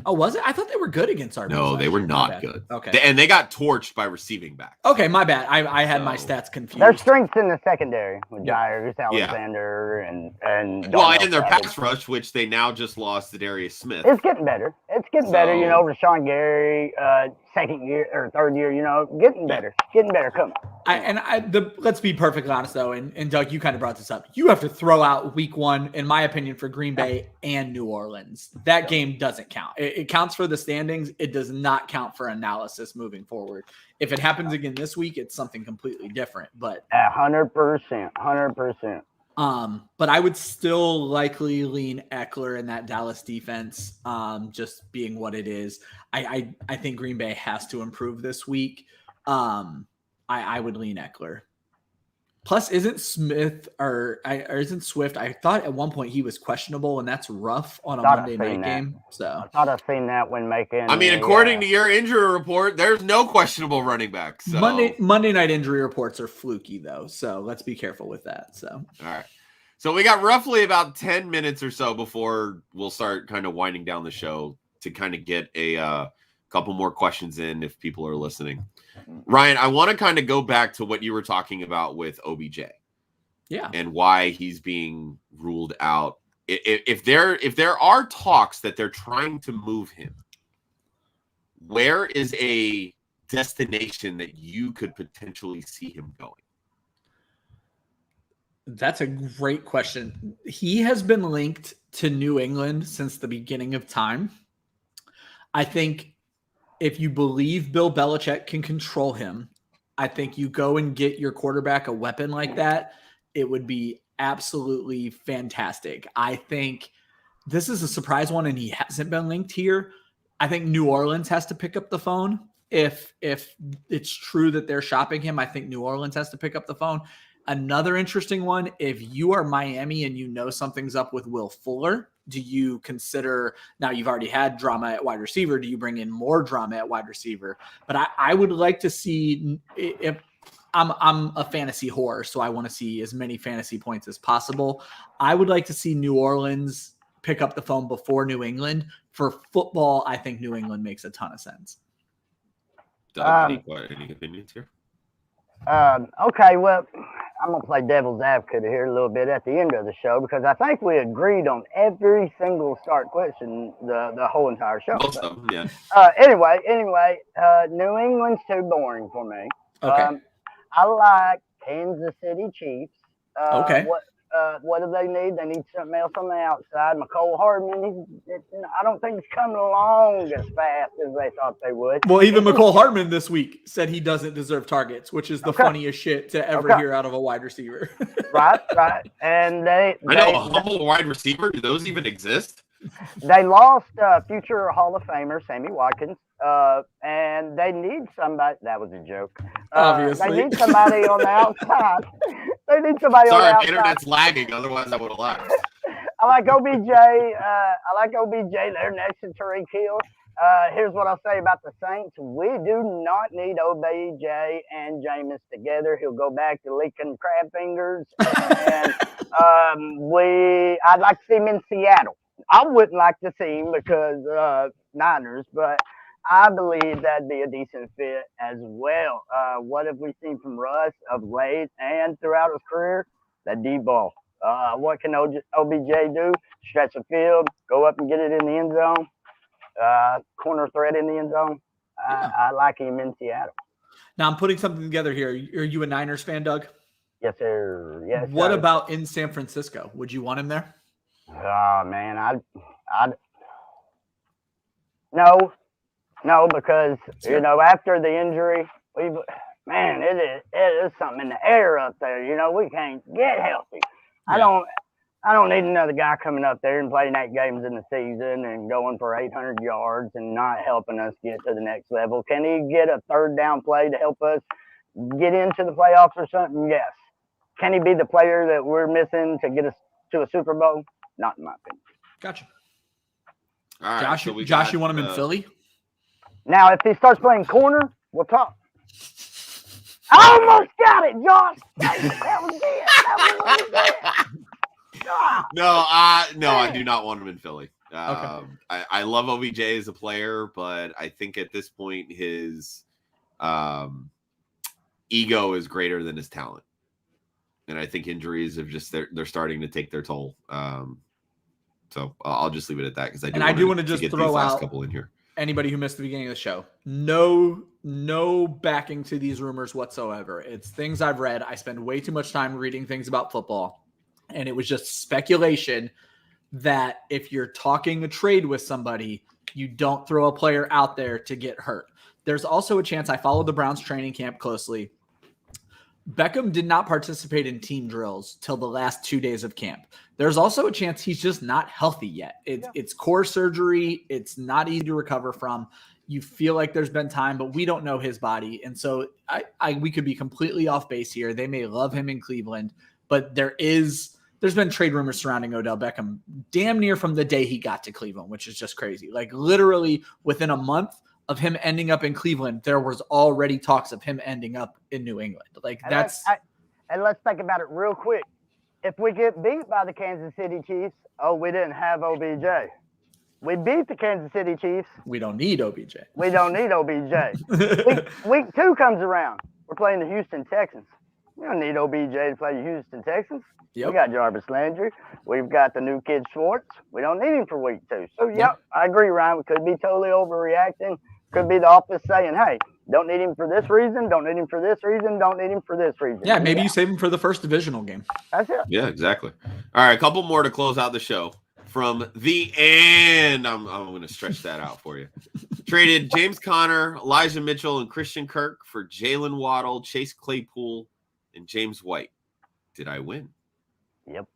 Oh, was it? I thought they were good against our. No, they were not good. Okay. And they got torched by receiving backs. Okay, my bad. I had my stats confused. Their strengths in the secondary with Jairus Alexander and and their pass rush, which they now just lost to Darius Smith. It's getting better. It's getting better. You know, Rashawn Gary, second year or third year. You know, getting better. Getting better. Come on. Let's be perfectly honest though, and Doug, you kind of brought this up. You have to throw out week 1, in my opinion, for Green Bay and New Orleans. That game doesn't count. It counts for the standings. It does not count for analysis moving forward. If it happens again this week, it's something completely different. But 100%. But I would still likely lean Eckler in that Dallas defense. Just being what it is, I think Green Bay has to improve this week. I would lean Eckler. Plus, isn't Smith or isn't Swift? I thought at one point he was questionable, and that's rough on a Monday night game. So I thought I've seen that when making. I mean, according to your injury report, there's no questionable running back. So. Monday night injury reports are fluky though, so let's be careful with that. So all right, so we got roughly about 10 minutes or so before we'll start kind of winding down the show to kind of get a couple more questions in if people are listening. Ryan, I want to kind of go back to what you were talking about with OBJ. Yeah. And why he's being ruled out. If there are talks that they're trying to move him, where is a destination that you could potentially see him going? That's a great question. He has been linked to New England since the beginning of time. I think if you believe Bill Belichick can control him, I think you go and get your quarterback a weapon like that. It would be absolutely fantastic. I think this is a surprise one, and he hasn't been linked here. I think New Orleans has to pick up the phone. If it's true that they're shopping him, I think New Orleans has to pick up the phone. Another interesting one, if you are Miami and you know something's up with Will Fuller, do you consider, now you've already had drama at wide receiver, do you bring in more drama at wide receiver? But I would like to see, if I'm a fantasy whore, so I want to see as many fantasy points as possible. I would like to see New Orleans pick up the phone before New England. For football, I think New England makes a ton of sense. Doug, any opinions here? Okay, well, I'm going to play devil's advocate here a little bit at the end of the show because I think we agreed on every single start question the whole entire show. Most of them, yeah. Anyway, New England's too boring for me. Okay. I like Kansas City Chiefs. Okay. What do they need? They need something else on the outside. McCole Hardman, I don't think he's coming along as fast as they thought they would. Well, even McCole Hardman this week said he doesn't deserve targets, which is the funniest shit to ever hear out of a wide receiver. Right. And I know a humble wide receiver. Do those even exist? They lost future Hall of Famer Sammy Watkins, and they need somebody. That was a joke. Obviously, they need somebody on the outside. They need somebody on the outside. Sorry, the internet's lagging. Otherwise, I would have laughed. I like OBJ. I like OBJ there next to Tariq Hill. Here's what I'll say about the Saints. We do not need OBJ and Jameis together. He'll go back to licking crab fingers. And I'd like to see him in Seattle. I wouldn't like to see him because Niners, but I believe that'd be a decent fit as well. What have we seen from Russ of late and throughout his career? That deep ball. What can OBJ do? Stretch the field, go up and get it in the end zone. Corner threat in the end zone. I like him in Seattle. Now I'm putting something together here. Are you a Niners fan, Doug? Yes, sir. Yes. What about in San Francisco? Would you want him there? Oh man, I'd no, because after the injury, it is something in the air up there. We can't get healthy. Yeah. I don't need another guy coming up there and playing 8 games in the season and going for 800 yards and not helping us get to the next level. Can he get a third down play to help us get into the playoffs or something? Yes. Can he be the player that we're missing to get us to a Super Bowl? Not in my opinion. Gotcha. All right, Josh, you want him in Philly? Now, if he starts playing corner, we'll talk. I almost got it, Josh. That was it. No, I do not want him in Philly. I love OBJ as a player, but I think at this point his ego is greater than his talent, and I think injuries have just they're starting to take their toll. So I'll just leave it at that because I do want to just throw out couple in here. Anybody who missed the beginning of the show, no backing to these rumors whatsoever. It's things I've read. I spend way too much time reading things about football, and it was just speculation that if you're talking a trade with somebody, you don't throw a player out there to get hurt. There's also a chance. I followed the Browns training camp closely. Beckham did not participate in team drills till the last 2 days of camp. There's also a chance he's just not healthy yet. It's core surgery. It's not easy to recover from. You feel like there's been time, but we don't know his body. And so we could be completely off base here. They may love him in Cleveland, but there's been trade rumors surrounding Odell Beckham damn near from the day he got to Cleveland, which is just crazy. Like literally within a month of him ending up in Cleveland, there was already talks of him ending up in New England. Like that's. And let's think about it real quick. If we get beat by the Kansas City Chiefs, we didn't have OBJ. We beat the Kansas City Chiefs. We don't need OBJ. We don't need OBJ. week 2 comes around. We're playing the Houston Texans. We don't need OBJ to play the Houston Texans. Yep. We got Jarvis Landry. We've got the new kid Schwartz. We don't need him for week 2. So, yep, I agree, Ryan. We could be totally overreacting. Could be the office saying, hey, don't need him for this reason. Don't need him for this reason. Don't need him for this reason. Yeah, maybe you save him for the first divisional game. That's it. Yeah, exactly. All right, a couple more to close out the show. From the end, I'm going to stretch that out for you. Traded James Conner, Elijah Mitchell, and Christian Kirk for Jalen Waddle, Chase Claypool, and James White. Did I win? Yep.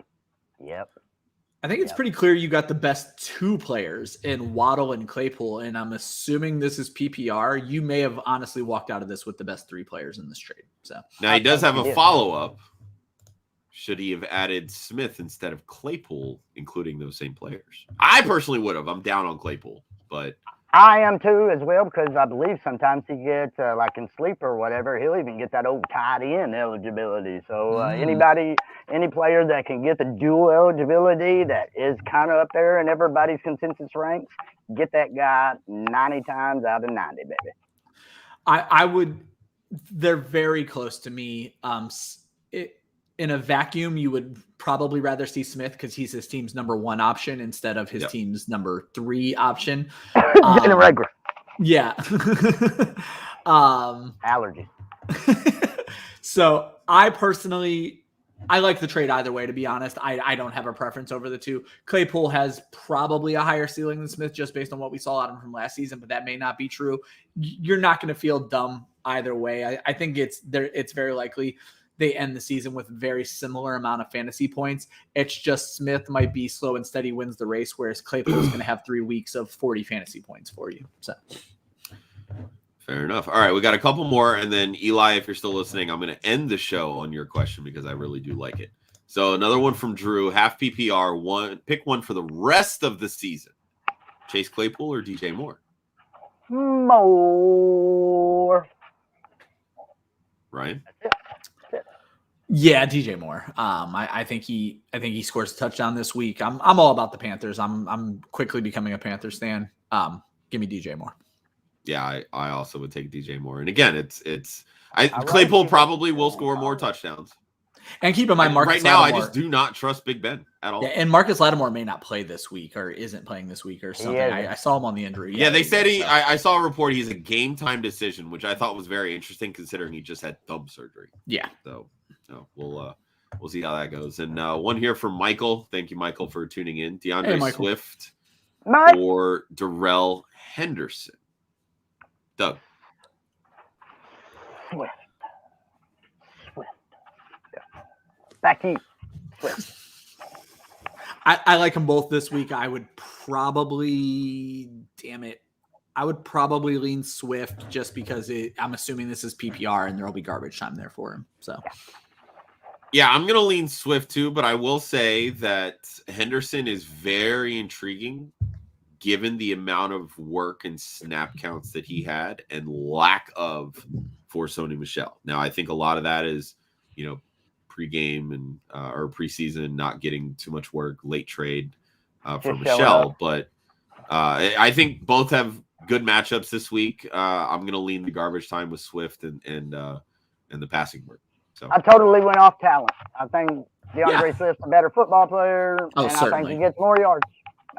I think it's pretty clear you got the best 2 players in Waddle and Claypool, and I'm assuming this is PPR. You may have honestly walked out of this with the best 3 players in this trade. So now he does have a follow-up. Should he have added Smith instead of Claypool, including those same players? I personally would have. I'm down on Claypool, but I am too as well, because I believe sometimes he gets like in sleeper or whatever, he'll even get that old tight end eligibility. So any player that can get the dual eligibility that is kind of up there in everybody's consensus ranks, get that guy 90 times out of 90, baby. I would. They're very close to me. In a vacuum, you would probably rather see Smith because he's his team's number 1 option instead of his team's number 3 option. Getting a regular. Yeah. Allergies. So I personally, I like the trade either way, to be honest. I don't have a preference over the 2. Claypool has probably a higher ceiling than Smith just based on what we saw out of him from last season, but that may not be true. You're not going to feel dumb either way. I think it's very likely they end the season with very similar amount of fantasy points. It's just Smith might be slow and steady wins the race, whereas Claypool is going to have 3 weeks of 40 fantasy points for you. So fair enough. All right, we got a couple more, and then Eli, if you're still listening, I'm going to end the show on your question because I really do like it. So another one from Drew, half PPR, pick one for the rest of the season. Chase Claypool or DJ Moore? Moore. Ryan? Yeah, DJ Moore. I think he scores a touchdown this week. I'm all about the Panthers. I'm quickly becoming a Panthers fan. Give me DJ Moore. Yeah, I also would take DJ Moore. And again, Claypool probably will score more touchdowns. And keep in mind, Marcus right now, Lattimore, I just do not trust Big Ben at all. Yeah, and Marcus Lattimore may not play this week or isn't playing this week or something. I saw him on the injury. Yeah, they said I saw a report he's a game time decision, which I thought was very interesting considering he just had thumb surgery. Yeah. So we'll see how that goes. And one here from Michael. Thank you, Michael, for tuning in. DeAndre Swift or Darrell Henderson. Doug. Swift. Back to you. Swift. I like them both this week. I would probably lean Swift just because I'm assuming this is PPR and there'll be garbage time there for him. So, yeah, I'm going to lean Swift too, but I will say that Henderson is very intriguing given the amount of work and snap counts that he had and lack of for Sony Michel. Now, I think a lot of that is, pregame and or preseason not getting too much work, late trade. for Michelle. But I think both have good matchups this week. I'm going to lean the garbage time with Swift and the passing work. So I totally went off talent. I think DeAndre Swift's a better football player, and certainly. I think he gets more yards.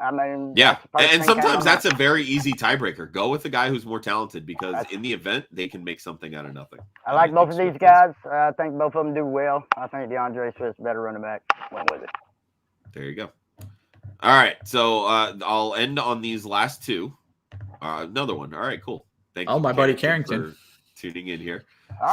I mean, and sometimes that's a very easy tiebreaker. Go with the guy who's more talented because in the event they can make something out of nothing. I like both of these guys. I think both of them do well. I think DeAndre Swift's a better running back. Went with it. There you go. All right, so I'll end on these last two. Another one. All right, cool. Thank you. Oh, my buddy Carrington for tuning in here.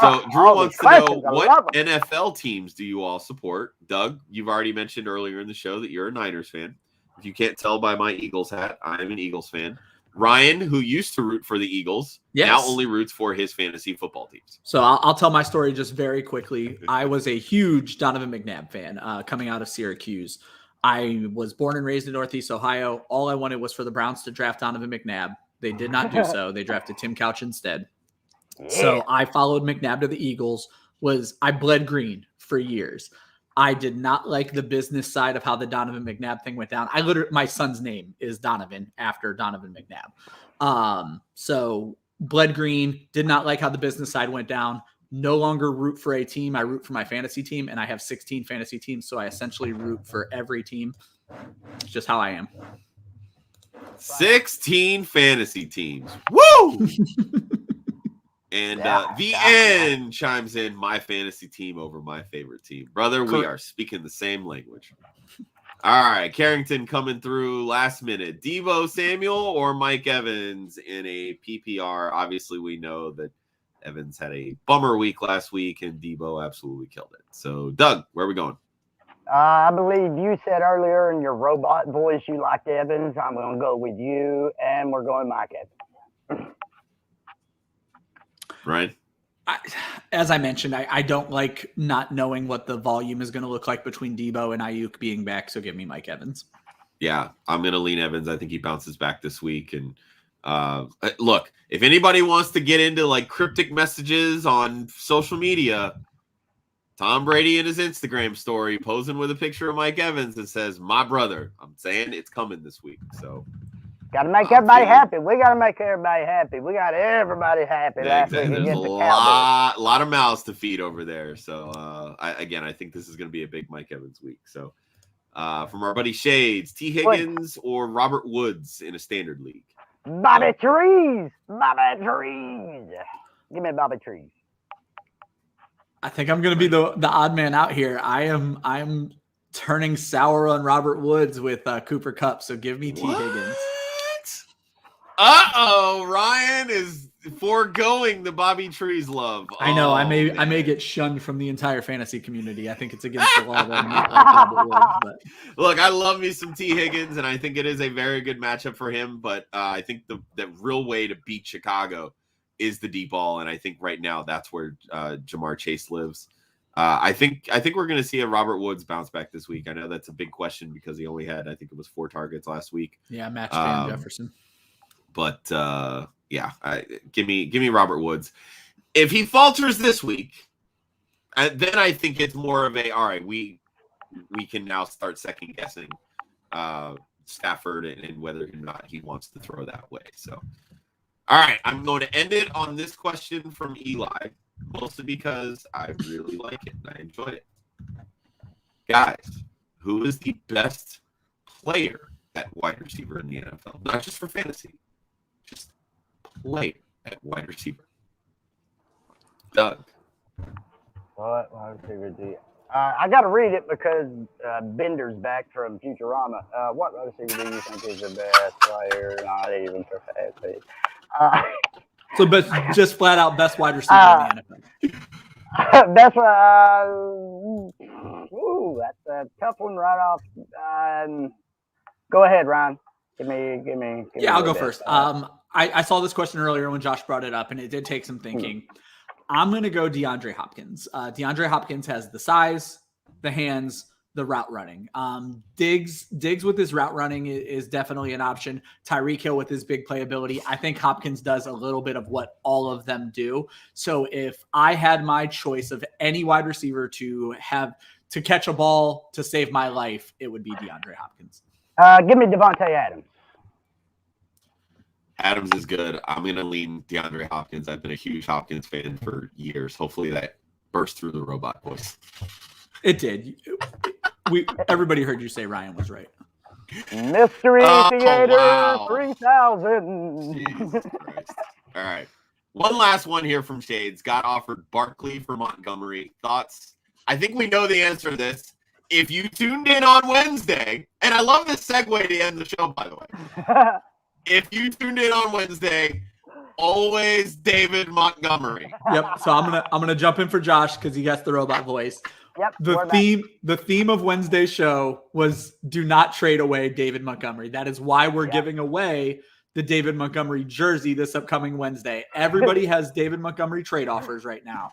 So Drew wants to know what NFL teams do you all support? Doug, you've already mentioned earlier in the show that you're a Niners fan. If you can't tell by my Eagles hat, I'm an Eagles fan. Ryan, who used to root for the Eagles, now only roots for his fantasy football teams. So I'll tell my story just very quickly. I was a huge Donovan McNabb fan coming out of Syracuse. I was born and raised in Northeast Ohio. All I wanted was for the Browns to draft Donovan McNabb. They did not do so. They drafted Tim Couch instead. Yeah. So I followed McNabb to the Eagles. I bled green for years. I did not like the business side of how the Donovan McNabb thing went down. My son's name is Donovan after Donovan McNabb. So bled green, did not like how the business side went down. No longer root for a team. I root for my fantasy team, and I have 16 fantasy teams. So I essentially root for every team. It's just how I am. 16 fantasy teams. Woo! And the end chimes in my fantasy team over my favorite team. Brother, we are speaking the same language. All right, Carrington coming through last minute. Deebo Samuel or Mike Evans in a PPR? Obviously, we know that Evans had a bummer week last week, and Deebo absolutely killed it. So, Doug, where are we going? I believe you said earlier in your robot voice you liked Evans. I'm going to go with you, and we're going Mike Evans. Right. As I mentioned, I don't like not knowing what the volume is going to look like between Deebo and Ayuk being back. So give me Mike Evans. Yeah, I'm going to lean Evans. I think he bounces back this week. And look, if anybody wants to get into like cryptic messages on social media, Tom Brady in his Instagram story posing with a picture of Mike Evans that says, "My brother." I'm saying it's coming this week. So. Got to make everybody happy. We got to make everybody happy. We got everybody happy. Yeah, exactly. There's a lot of mouths to feed over there. So, I think this is going to be a big Mike Evans week. So, from our buddy Shades, T. Higgins or Robert Woods in a standard league? Bobby Trees. Bobby Trees. Give me Bobby Trees. I think I'm going to be the odd man out here. I'm turning sour on Robert Woods with Cooper Kupp. So give me T. Higgins. Ryan is foregoing the Bobby Trees love. I know. I may get shunned from the entire fantasy community. I think it's against the law. But. Look, I love me some T. Higgins, and I think it is a very good matchup for him. But I think the real way to beat Chicago is the deep ball, and I think right now that's where Jamar Chase lives. I think we're going to see a Robert Woods bounce back this week. I know that's a big question because he only had, I think it was 4 targets last week. Yeah, matched Van Jefferson. But give me Robert Woods. If he falters this week, then I think it's more of all right. We can now start second guessing Stafford and whether or not he wants to throw that way. So, all right, I'm going to end it on this question from Eli, mostly because I really like it and I enjoy it. Guys, who is the best player at wide receiver in the NFL? Not just for fantasy. Just play at wide receiver. Doug. What wide receiver do you? I got to read it because Bender's back from Futurama. What wide receiver do you think is the best player? Not even for fantasy. So just flat out best wide receiver in the NFL. That's that's a tough one right off. Go ahead, Ryan. Give me. Yeah, I'll go first. I saw this question earlier when Josh brought it up, and it did take some thinking. I'm going to go DeAndre Hopkins. DeAndre Hopkins has the size, the hands, the route running. Diggs with his route running is definitely an option. Tyreek Hill with his big playability. I think Hopkins does a little bit of what all of them do. So if I had my choice of any wide receiver to to catch a ball to save my life, it would be DeAndre Hopkins. Give me Devontae Adams. Adams is good. I'm going to lean DeAndre Hopkins. I've been a huge Hopkins fan for years. Hopefully that burst through the robot voice. It did. Everybody heard you say Ryan was right. Mystery Theater wow. 3000. Jesus Christ. All right. One last one here from Shades. Got offered Barkley for Montgomery. Thoughts? I think we know the answer to this. If you tuned in on Wednesday, and I love this segue to end the show, by the way. If you tuned in on Wednesday, always David Montgomery. Yep. So I'm gonna jump in for Josh because he gets the robot voice. Yep. The theme of Wednesday's show was do not trade away David Montgomery. That is why we're giving away the David Montgomery jersey this upcoming Wednesday. Everybody has David Montgomery trade offers right now.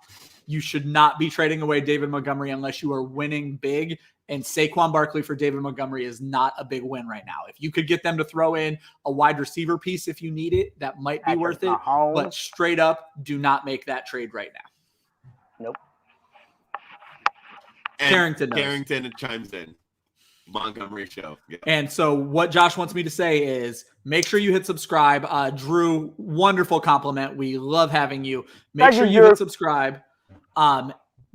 You should not be trading away David Montgomery unless you are winning big. And Saquon Barkley for David Montgomery is not a big win right now. If you could get them to throw in a wide receiver piece if you need it, that might be worth it. But straight up, do not make that trade right now. Nope. And Carrington chimes in. Montgomery show. Yeah. And so what Josh wants me to say is make sure you hit subscribe. Drew, wonderful compliment. We love having you. Make sure you hit subscribe.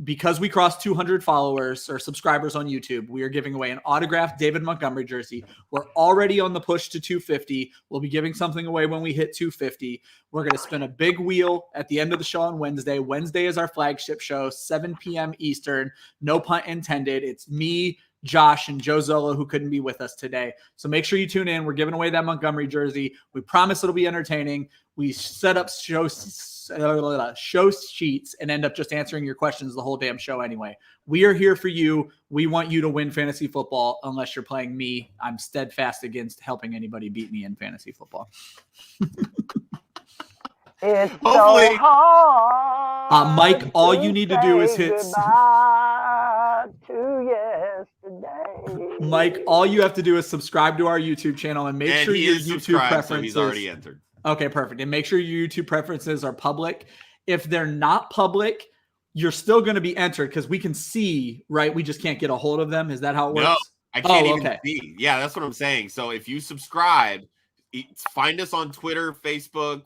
Because we crossed 200 followers or subscribers on YouTube, we are giving away an autographed David Montgomery jersey. We're already on the push to 250. We'll be giving something away when we hit 250. We're going to spin a big wheel at the end of the show on Wednesday. Wednesday is our flagship show, 7 p.m. Eastern. No pun intended. It's me, Josh, and Joe Zolo who couldn't be with us today. So make sure you tune in. We're giving away that Montgomery jersey. We promise it'll be entertaining. We set up show sheets and end up just answering your questions the whole damn show anyway. We are here for you. We want you to win fantasy football unless you're playing me. I'm steadfast against helping anybody beat me in fantasy football. It's Hopefully. so hard. Mike, all you need to do is hit Mike, all you have to do is subscribe to our YouTube channel and make sure your YouTube preferences. So he's already entered. Okay, perfect. And make sure your YouTube preferences are public. If they're not public, you're still going to be entered because we can see, right? We just can't get a hold of them. Is that how it works? No, I can't even see. Yeah, that's what I'm saying. So if you subscribe, find us on Twitter, Facebook,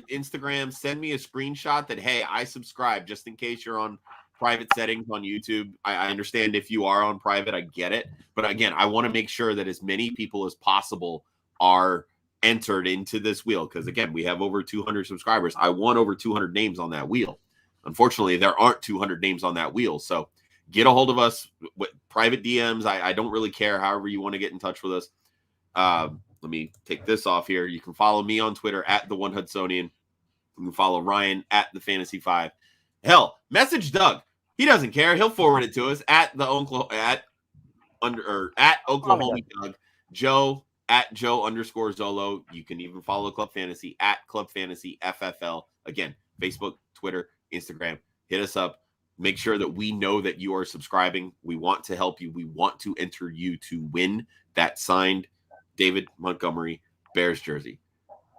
Instagram, send me a screenshot that, hey, I subscribe, just in case you're on private settings on YouTube. I understand if you are on private, I get it. But again, I want to make sure that as many people as possible are entered into this wheel because, again, we have over 200 subscribers. I want over 200 names on that wheel. Unfortunately, there aren't 200 names on that wheel. So get a hold of us with private DMs. I don't really care. However you want to get in touch with us. Let me take this off here. You can follow me on Twitter at the One Hudsonian. You can follow Ryan at the Fantasy 5. Hell, message Doug. He doesn't care. He'll forward it to us at Oklahoma Doug. Joe at Joe_Zolo. You can even follow Club Fantasy at Club Fantasy FFL. Again, Facebook, Twitter, Instagram. Hit us up. Make sure that we know that you are subscribing. We want to help you. We want to enter you to win that signed David Montgomery Bears jersey.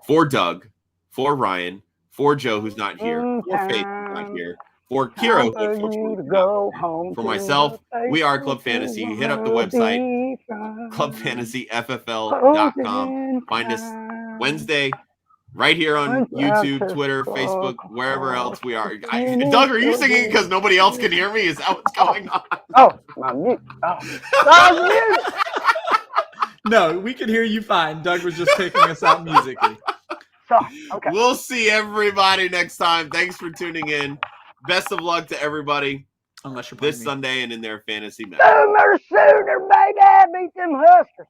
For Doug, for Ryan, for Joe, who's not here, for Faith, who's not here, for Kyra, who unfortunately not here. For myself, we are Club Fantasy. Hit up the website, clubfantasyffl.com. Find us Wednesday right here on YouTube, Twitter, Facebook, wherever else we are. Doug, are you singing because nobody else can hear me? Is that what's going on? Oh, my mute. Oh, mute. No, we can hear you fine. Doug was just taking us out musically. Okay. We'll see everybody next time. Thanks for tuning in. Best of luck to everybody Unless you're this Sunday and in their fantasy match. Sooner, baby. Beat them Huskers.